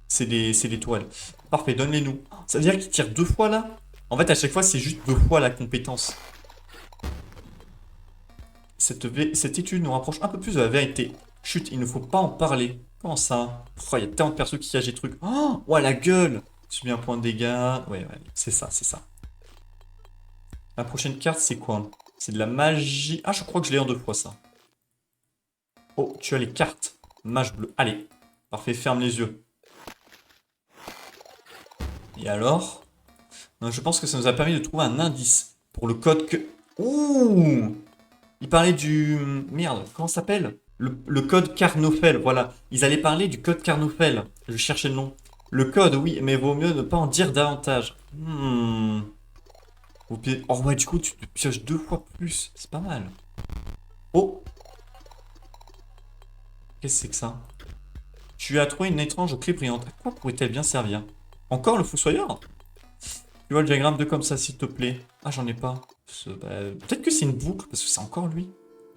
C'est des toiles. Parfait, donne-les nous. Ça veut dire qu'il tire 2 fois, là? En fait, à chaque fois, c'est juste 2 fois la compétence. Cette étude nous rapproche un peu plus de la vérité. Chut, il ne faut pas en parler. Comment ça? Oh, il y a tellement de persos qui cachent des trucs. Oh, ouais, la gueule! Subis un point de dégâts. Ouais, c'est ça, c'est ça. La prochaine carte, c'est quoi? C'est de la magie. Ah, je crois que je l'ai en 2 fois, ça. Oh, tu as les cartes. Mage bleu. Allez. Parfait, ferme les yeux. Et alors? Je pense que ça nous a permis de trouver un indice pour le code que... Ouh! Il parlait du... Merde, comment ça s'appelle? Le code Carnofel, voilà. Ils allaient parler du code Carnofel. Je cherchais le nom. Le code, oui, mais vaut mieux ne pas en dire davantage. Oh ouais, du coup, tu te pioches 2 fois plus. C'est pas mal. Oh! Qu'est-ce que c'est que ça? Tu as trouvé une étrange clé brillante. À quoi pourrait-elle bien servir? Encore le fossoyeur? Tu vois le diagramme de comme ça, s'il te plaît. Ah, j'en ai pas. Bah, peut-être que c'est une boucle, parce que c'est encore lui.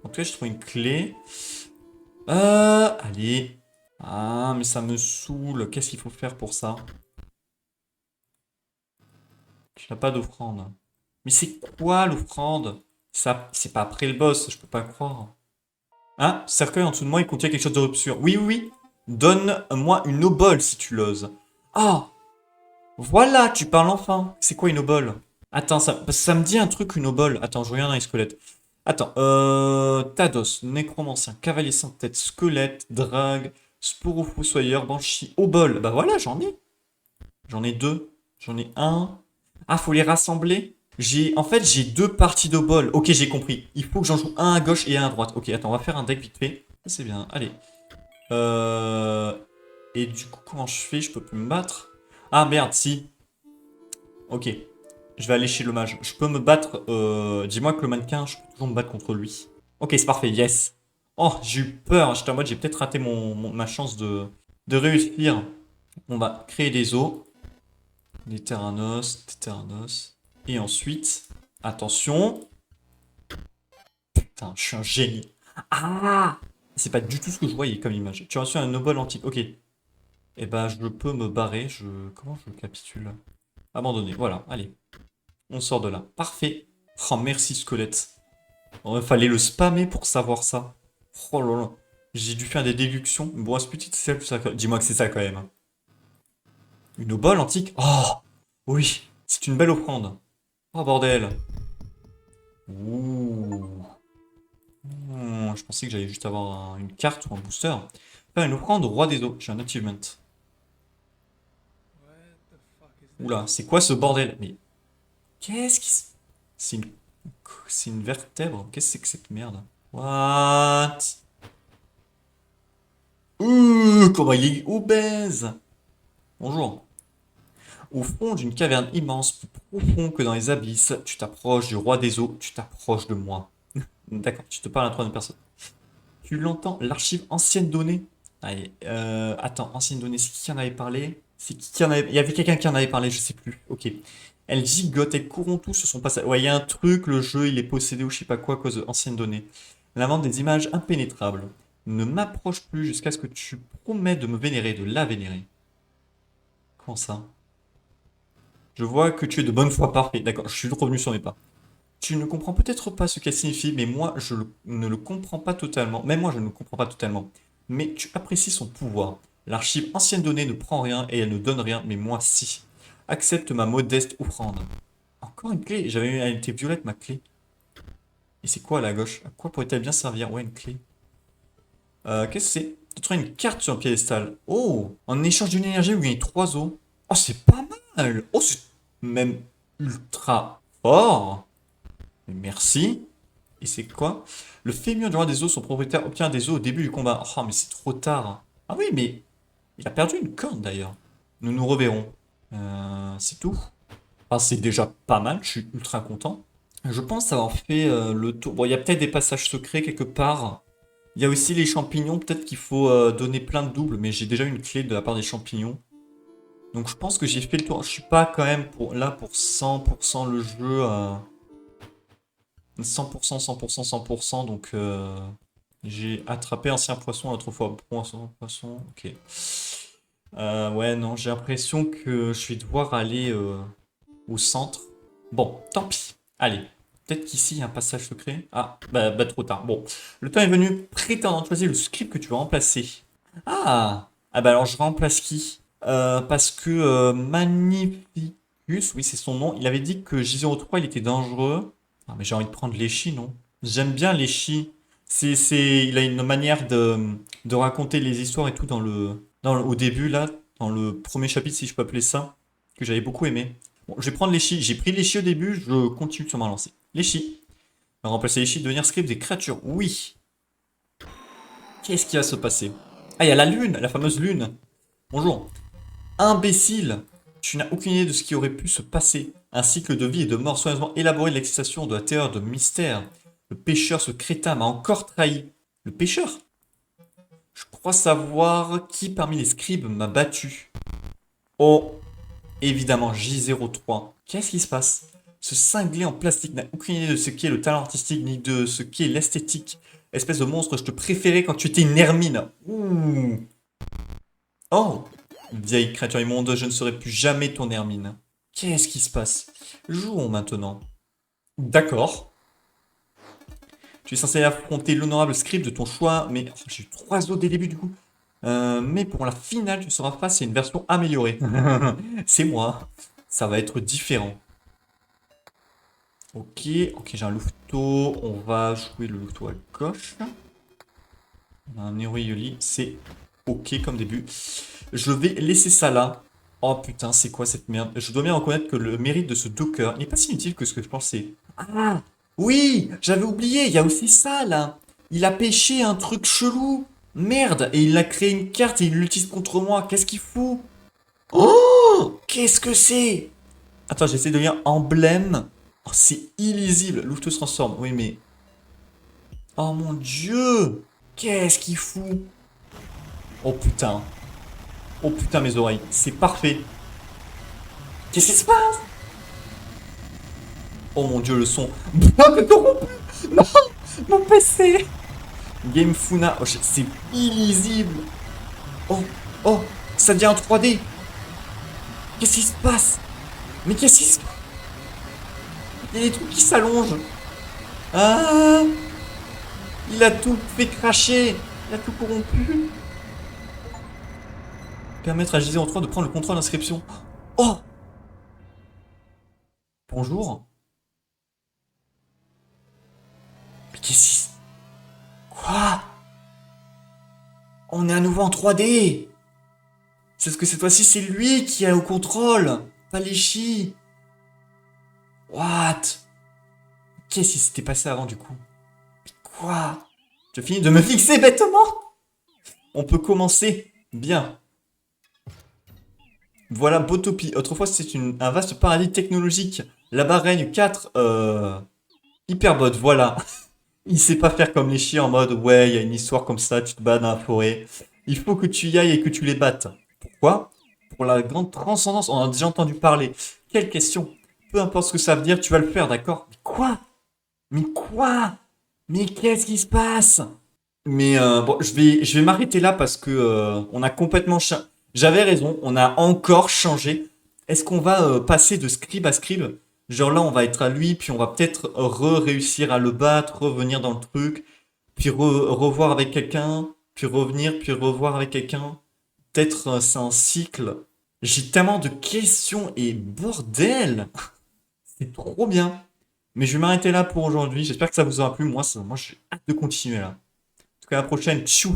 En tout cas, je trouve une clé. Allez. Ah, mais ça me saoule. Qu'est-ce qu'il faut faire pour ça? Tu n'as pas d'offrande. Mais c'est quoi l'offrande? Ça, c'est pas après le boss, je peux pas croire. Hein? Cercueil en dessous de moi, il contient quelque chose de obscur. Oui, oui, oui. Donne-moi une obole si tu l'oses. Ah! Voilà, tu parles enfin. C'est quoi une obole? Attends, ça me dit un truc, une obole. Attends, je regarde dans les squelettes. Attends, Tados, nécromancien, cavalier sans tête, squelette, drague, sporo fossoyeur, banshee, obole. Bah voilà, j'en ai. J'en ai 2. J'en ai un. Ah, faut les rassembler? En fait, j'ai 2 parties d'obole. Ok, j'ai compris. Il faut que j'en joue un à gauche et un à droite. Ok, attends, on va faire un deck vite fait. Ça, c'est bien. Allez. Et du coup, comment je fais? Je peux plus me battre. Ah merde, si. Ok. Je vais aller chez le mage. Je peux me battre. Dis-moi que le mannequin, je peux toujours me battre contre lui. Ok, c'est parfait, yes. Oh, j'ai eu peur. J'étais en mode, j'ai peut-être raté ma chance de réussir. On va créer des os. Des Terranos, des Terranos. Et ensuite, attention. Putain, je suis un génie. Ah! C'est pas du tout ce que je voyais comme image. Tu as reçu un noble antique. Ok. Eh ben, je peux me barrer. Comment je capitule? Abandonner. Voilà, allez. On sort de là. Parfait. Oh, merci, squelette. Oh, il fallait le spammer pour savoir ça. Oh là là. J'ai dû faire des déductions. Bon, ce petit, c'est ça. Dis-moi que c'est ça quand même. Une obole antique. Oh! Oui, c'est une belle offrande. Oh, bordel. Ouh. Je pensais que j'allais juste avoir une carte ou un booster. Faire une offrande au roi des eaux. J'ai un achievement. Oula, c'est quoi ce bordel? Mais qu'est-ce qui se... C'est une... C'est une vertèbre. Qu'est-ce que c'est que cette merde? What? Comment il est obèse! Bonjour. Au fond d'une caverne immense, plus profond que dans les abysses, tu t'approches du roi des eaux, tu t'approches de moi. D'accord, tu te parles à troisième personne. Tu l'entends, l'archive ancienne donnée. Allez, attends, ancienne donnée, c'est qui en avait parlé? C'est qui en avait... Il y avait quelqu'un qui en avait parlé, je sais plus. Ok. Elle gigote, elle courent tous sur son passage. Ouais, il y a un truc, le jeu, il est possédé ou je sais pas quoi à cause de ancienne donnée. Elle invente des images impénétrables. Ne m'approche plus jusqu'à ce que tu promets de me vénérer, de la vénérer. Comment ça? Je vois que tu es de bonne foi, parfait. D'accord, je suis revenu sur mes pas. Tu ne comprends peut-être pas ce qu'elle signifie, mais moi, ne le comprends pas totalement. Même moi, je ne le comprends pas totalement. Mais tu apprécies son pouvoir. L'archive ancienne donnée ne prend rien et elle ne donne rien, mais moi, si. Accepte ma modeste offrande. Encore une clé. Elle était violette, ma clé. Et c'est quoi à la gauche? À quoi pourrait-elle bien servir? Ouais, une clé. Qu'est-ce que c'est? Tu trouves une carte sur un piédestal. Oh! En échange d'une énergie, vous gagnez 3 os. Oh, c'est pas mal! Oh, c'est même ultra fort! Mais merci. Et c'est quoi? Le fémur du roi des eaux, son propriétaire obtient des os au début du combat. Oh, mais c'est trop tard. Ah oui, mais il a perdu une corne d'ailleurs. Nous nous reverrons. C'est tout. Ah, c'est déjà pas mal, je suis ultra content. Je pense avoir fait le tour. Bon, il y a peut-être des passages secrets quelque part. Il y a aussi les champignons, peut-être qu'il faut donner plein de doubles, mais j'ai déjà une clé de la part des champignons. Donc je pense que j'ai fait le tour. Je suis pas quand même là pour 100% le jeu. 100%, 100%, 100%. Donc j'ai attrapé ancien poisson l'autre fois. Poisson, poisson, ok. Ouais, non, j'ai l'impression que je vais devoir aller au centre. Bon, tant pis. Allez. Peut-être qu'ici, il y a un passage secret. Ah, bah trop tard. Bon, le temps est venu. Prétendant choisir le script que tu vas remplacer. Ah! Ah bah alors, je remplace qui? Parce que Magnificus, oui, c'est son nom, il avait dit que J03, il était dangereux. Ah, mais j'ai envie de prendre Leshy, non? J'aime bien Leshy. Il a une manière de raconter les histoires et tout au début, là, dans le premier chapitre, si je peux appeler ça, que j'avais beaucoup aimé. Bon, je vais prendre Leshy. J'ai pris Leshy au début, je continue sur ma lancée. Leshy. On va remplacer Leshy, devenir script des créatures. Oui. Qu'est-ce qui va se passer? Ah, il y a la lune, la fameuse lune. Bonjour. Imbécile! Tu n'as aucune idée de ce qui aurait pu se passer. Un cycle de vie et de mort soigneusement élaboré de l'excitation, de la terreur, de mystère. Le pêcheur, ce crétin, m'a encore trahi. Le pêcheur? Je crois savoir qui parmi les scribes m'a battu. Oh, évidemment, J03. Qu'est-ce qui se passe? Ce cinglé en plastique n'a aucune idée de ce qu'est le talent artistique ni de ce qu'est l'esthétique. Espèce de monstre, je te préférais quand tu étais une hermine. Ouh. Oh, vieille créature immonde, je ne serai plus jamais ton Hermine. Qu'est-ce qui se passe? Jouons maintenant. D'accord. Tu es censé affronter l'honorable scribe de ton choix, mais enfin, j'ai eu 3 autres dès le début du coup. Mais pour la finale, tu seras face à une version améliorée. C'est moi. Ça va être différent. Ok, ok, j'ai un louveteau. On va jouer le louveteau à gauche. On a un Neroioli, c'est ok comme début. Je vais laisser ça là. Oh putain, c'est quoi cette merde? Je dois bien reconnaître que le mérite de ce Docker n'est pas si inutile que ce que je pensais. Ah oui, j'avais oublié, il y a aussi ça là. Il a pêché un truc chelou. Merde, et il a créé une carte et il l'utilise contre moi. Qu'est-ce qu'il fout? Oh, qu'est-ce que c'est? Attends, j'essaie de lire emblème. Oh, c'est illisible. Louveteau se transforme. Oui, mais... Oh mon dieu! Qu'est-ce qu'il fout? Oh putain. Oh putain, mes oreilles. C'est parfait. Qu'est-ce qui se passe? Oh mon dieu, le son. Ah, mais corrompu. Non, mon PC. Game Funa. Oh, c'est illisible. Oh, oh, ça devient en 3D. Qu'est-ce qui se passe? Mais qu'est-ce qui se passe? Il y a des trucs qui s'allongent. Ah, il a tout fait cracher. Il a tout corrompu. Permettre à JZ03 de prendre le contrôle d'inscription. Oh, bonjour. Mais qu'est-ce qui... Quoi? On est à nouveau en 3D. C'est ce que cette fois-ci, c'est lui qui est au contrôle. Pas les chis. What? Qu'est-ce qui s'était passé avant du coup? Quoi? Tu as fini de me fixer bêtement? On peut commencer. Bien. Voilà Botopie. Autrefois, c'était un vaste paradis technologique. Là-bas règne 4 Hyperbot, voilà. Il sait pas faire comme les chiens en mode ouais, il y a une histoire comme ça, tu te bats dans la forêt. Il faut que tu y ailles et que tu les battes. Pourquoi? Pour la grande transcendance, on en a déjà entendu parler. Quelle question? Peu importe ce que ça veut dire, tu vas le faire, d'accord? Mais quoi? Mais quoi? Mais qu'est-ce qui se passe? Mais bon, je vais m'arrêter là parce que on a complètement J'avais raison, on a encore changé. Est-ce qu'on va passer de scribe à scribe? Genre là, on va être à lui, puis on va peut-être réussir à le battre, revenir dans le truc, puis revoir avec quelqu'un, puis revenir, puis revoir avec quelqu'un. Peut-être c'est un cycle. J'ai tellement de questions et bordel! C'est trop bien. Mais je vais m'arrêter là pour aujourd'hui. J'espère que ça vous aura plu. Moi, j'ai hâte de continuer là. En tout cas, à la prochaine. Tchou!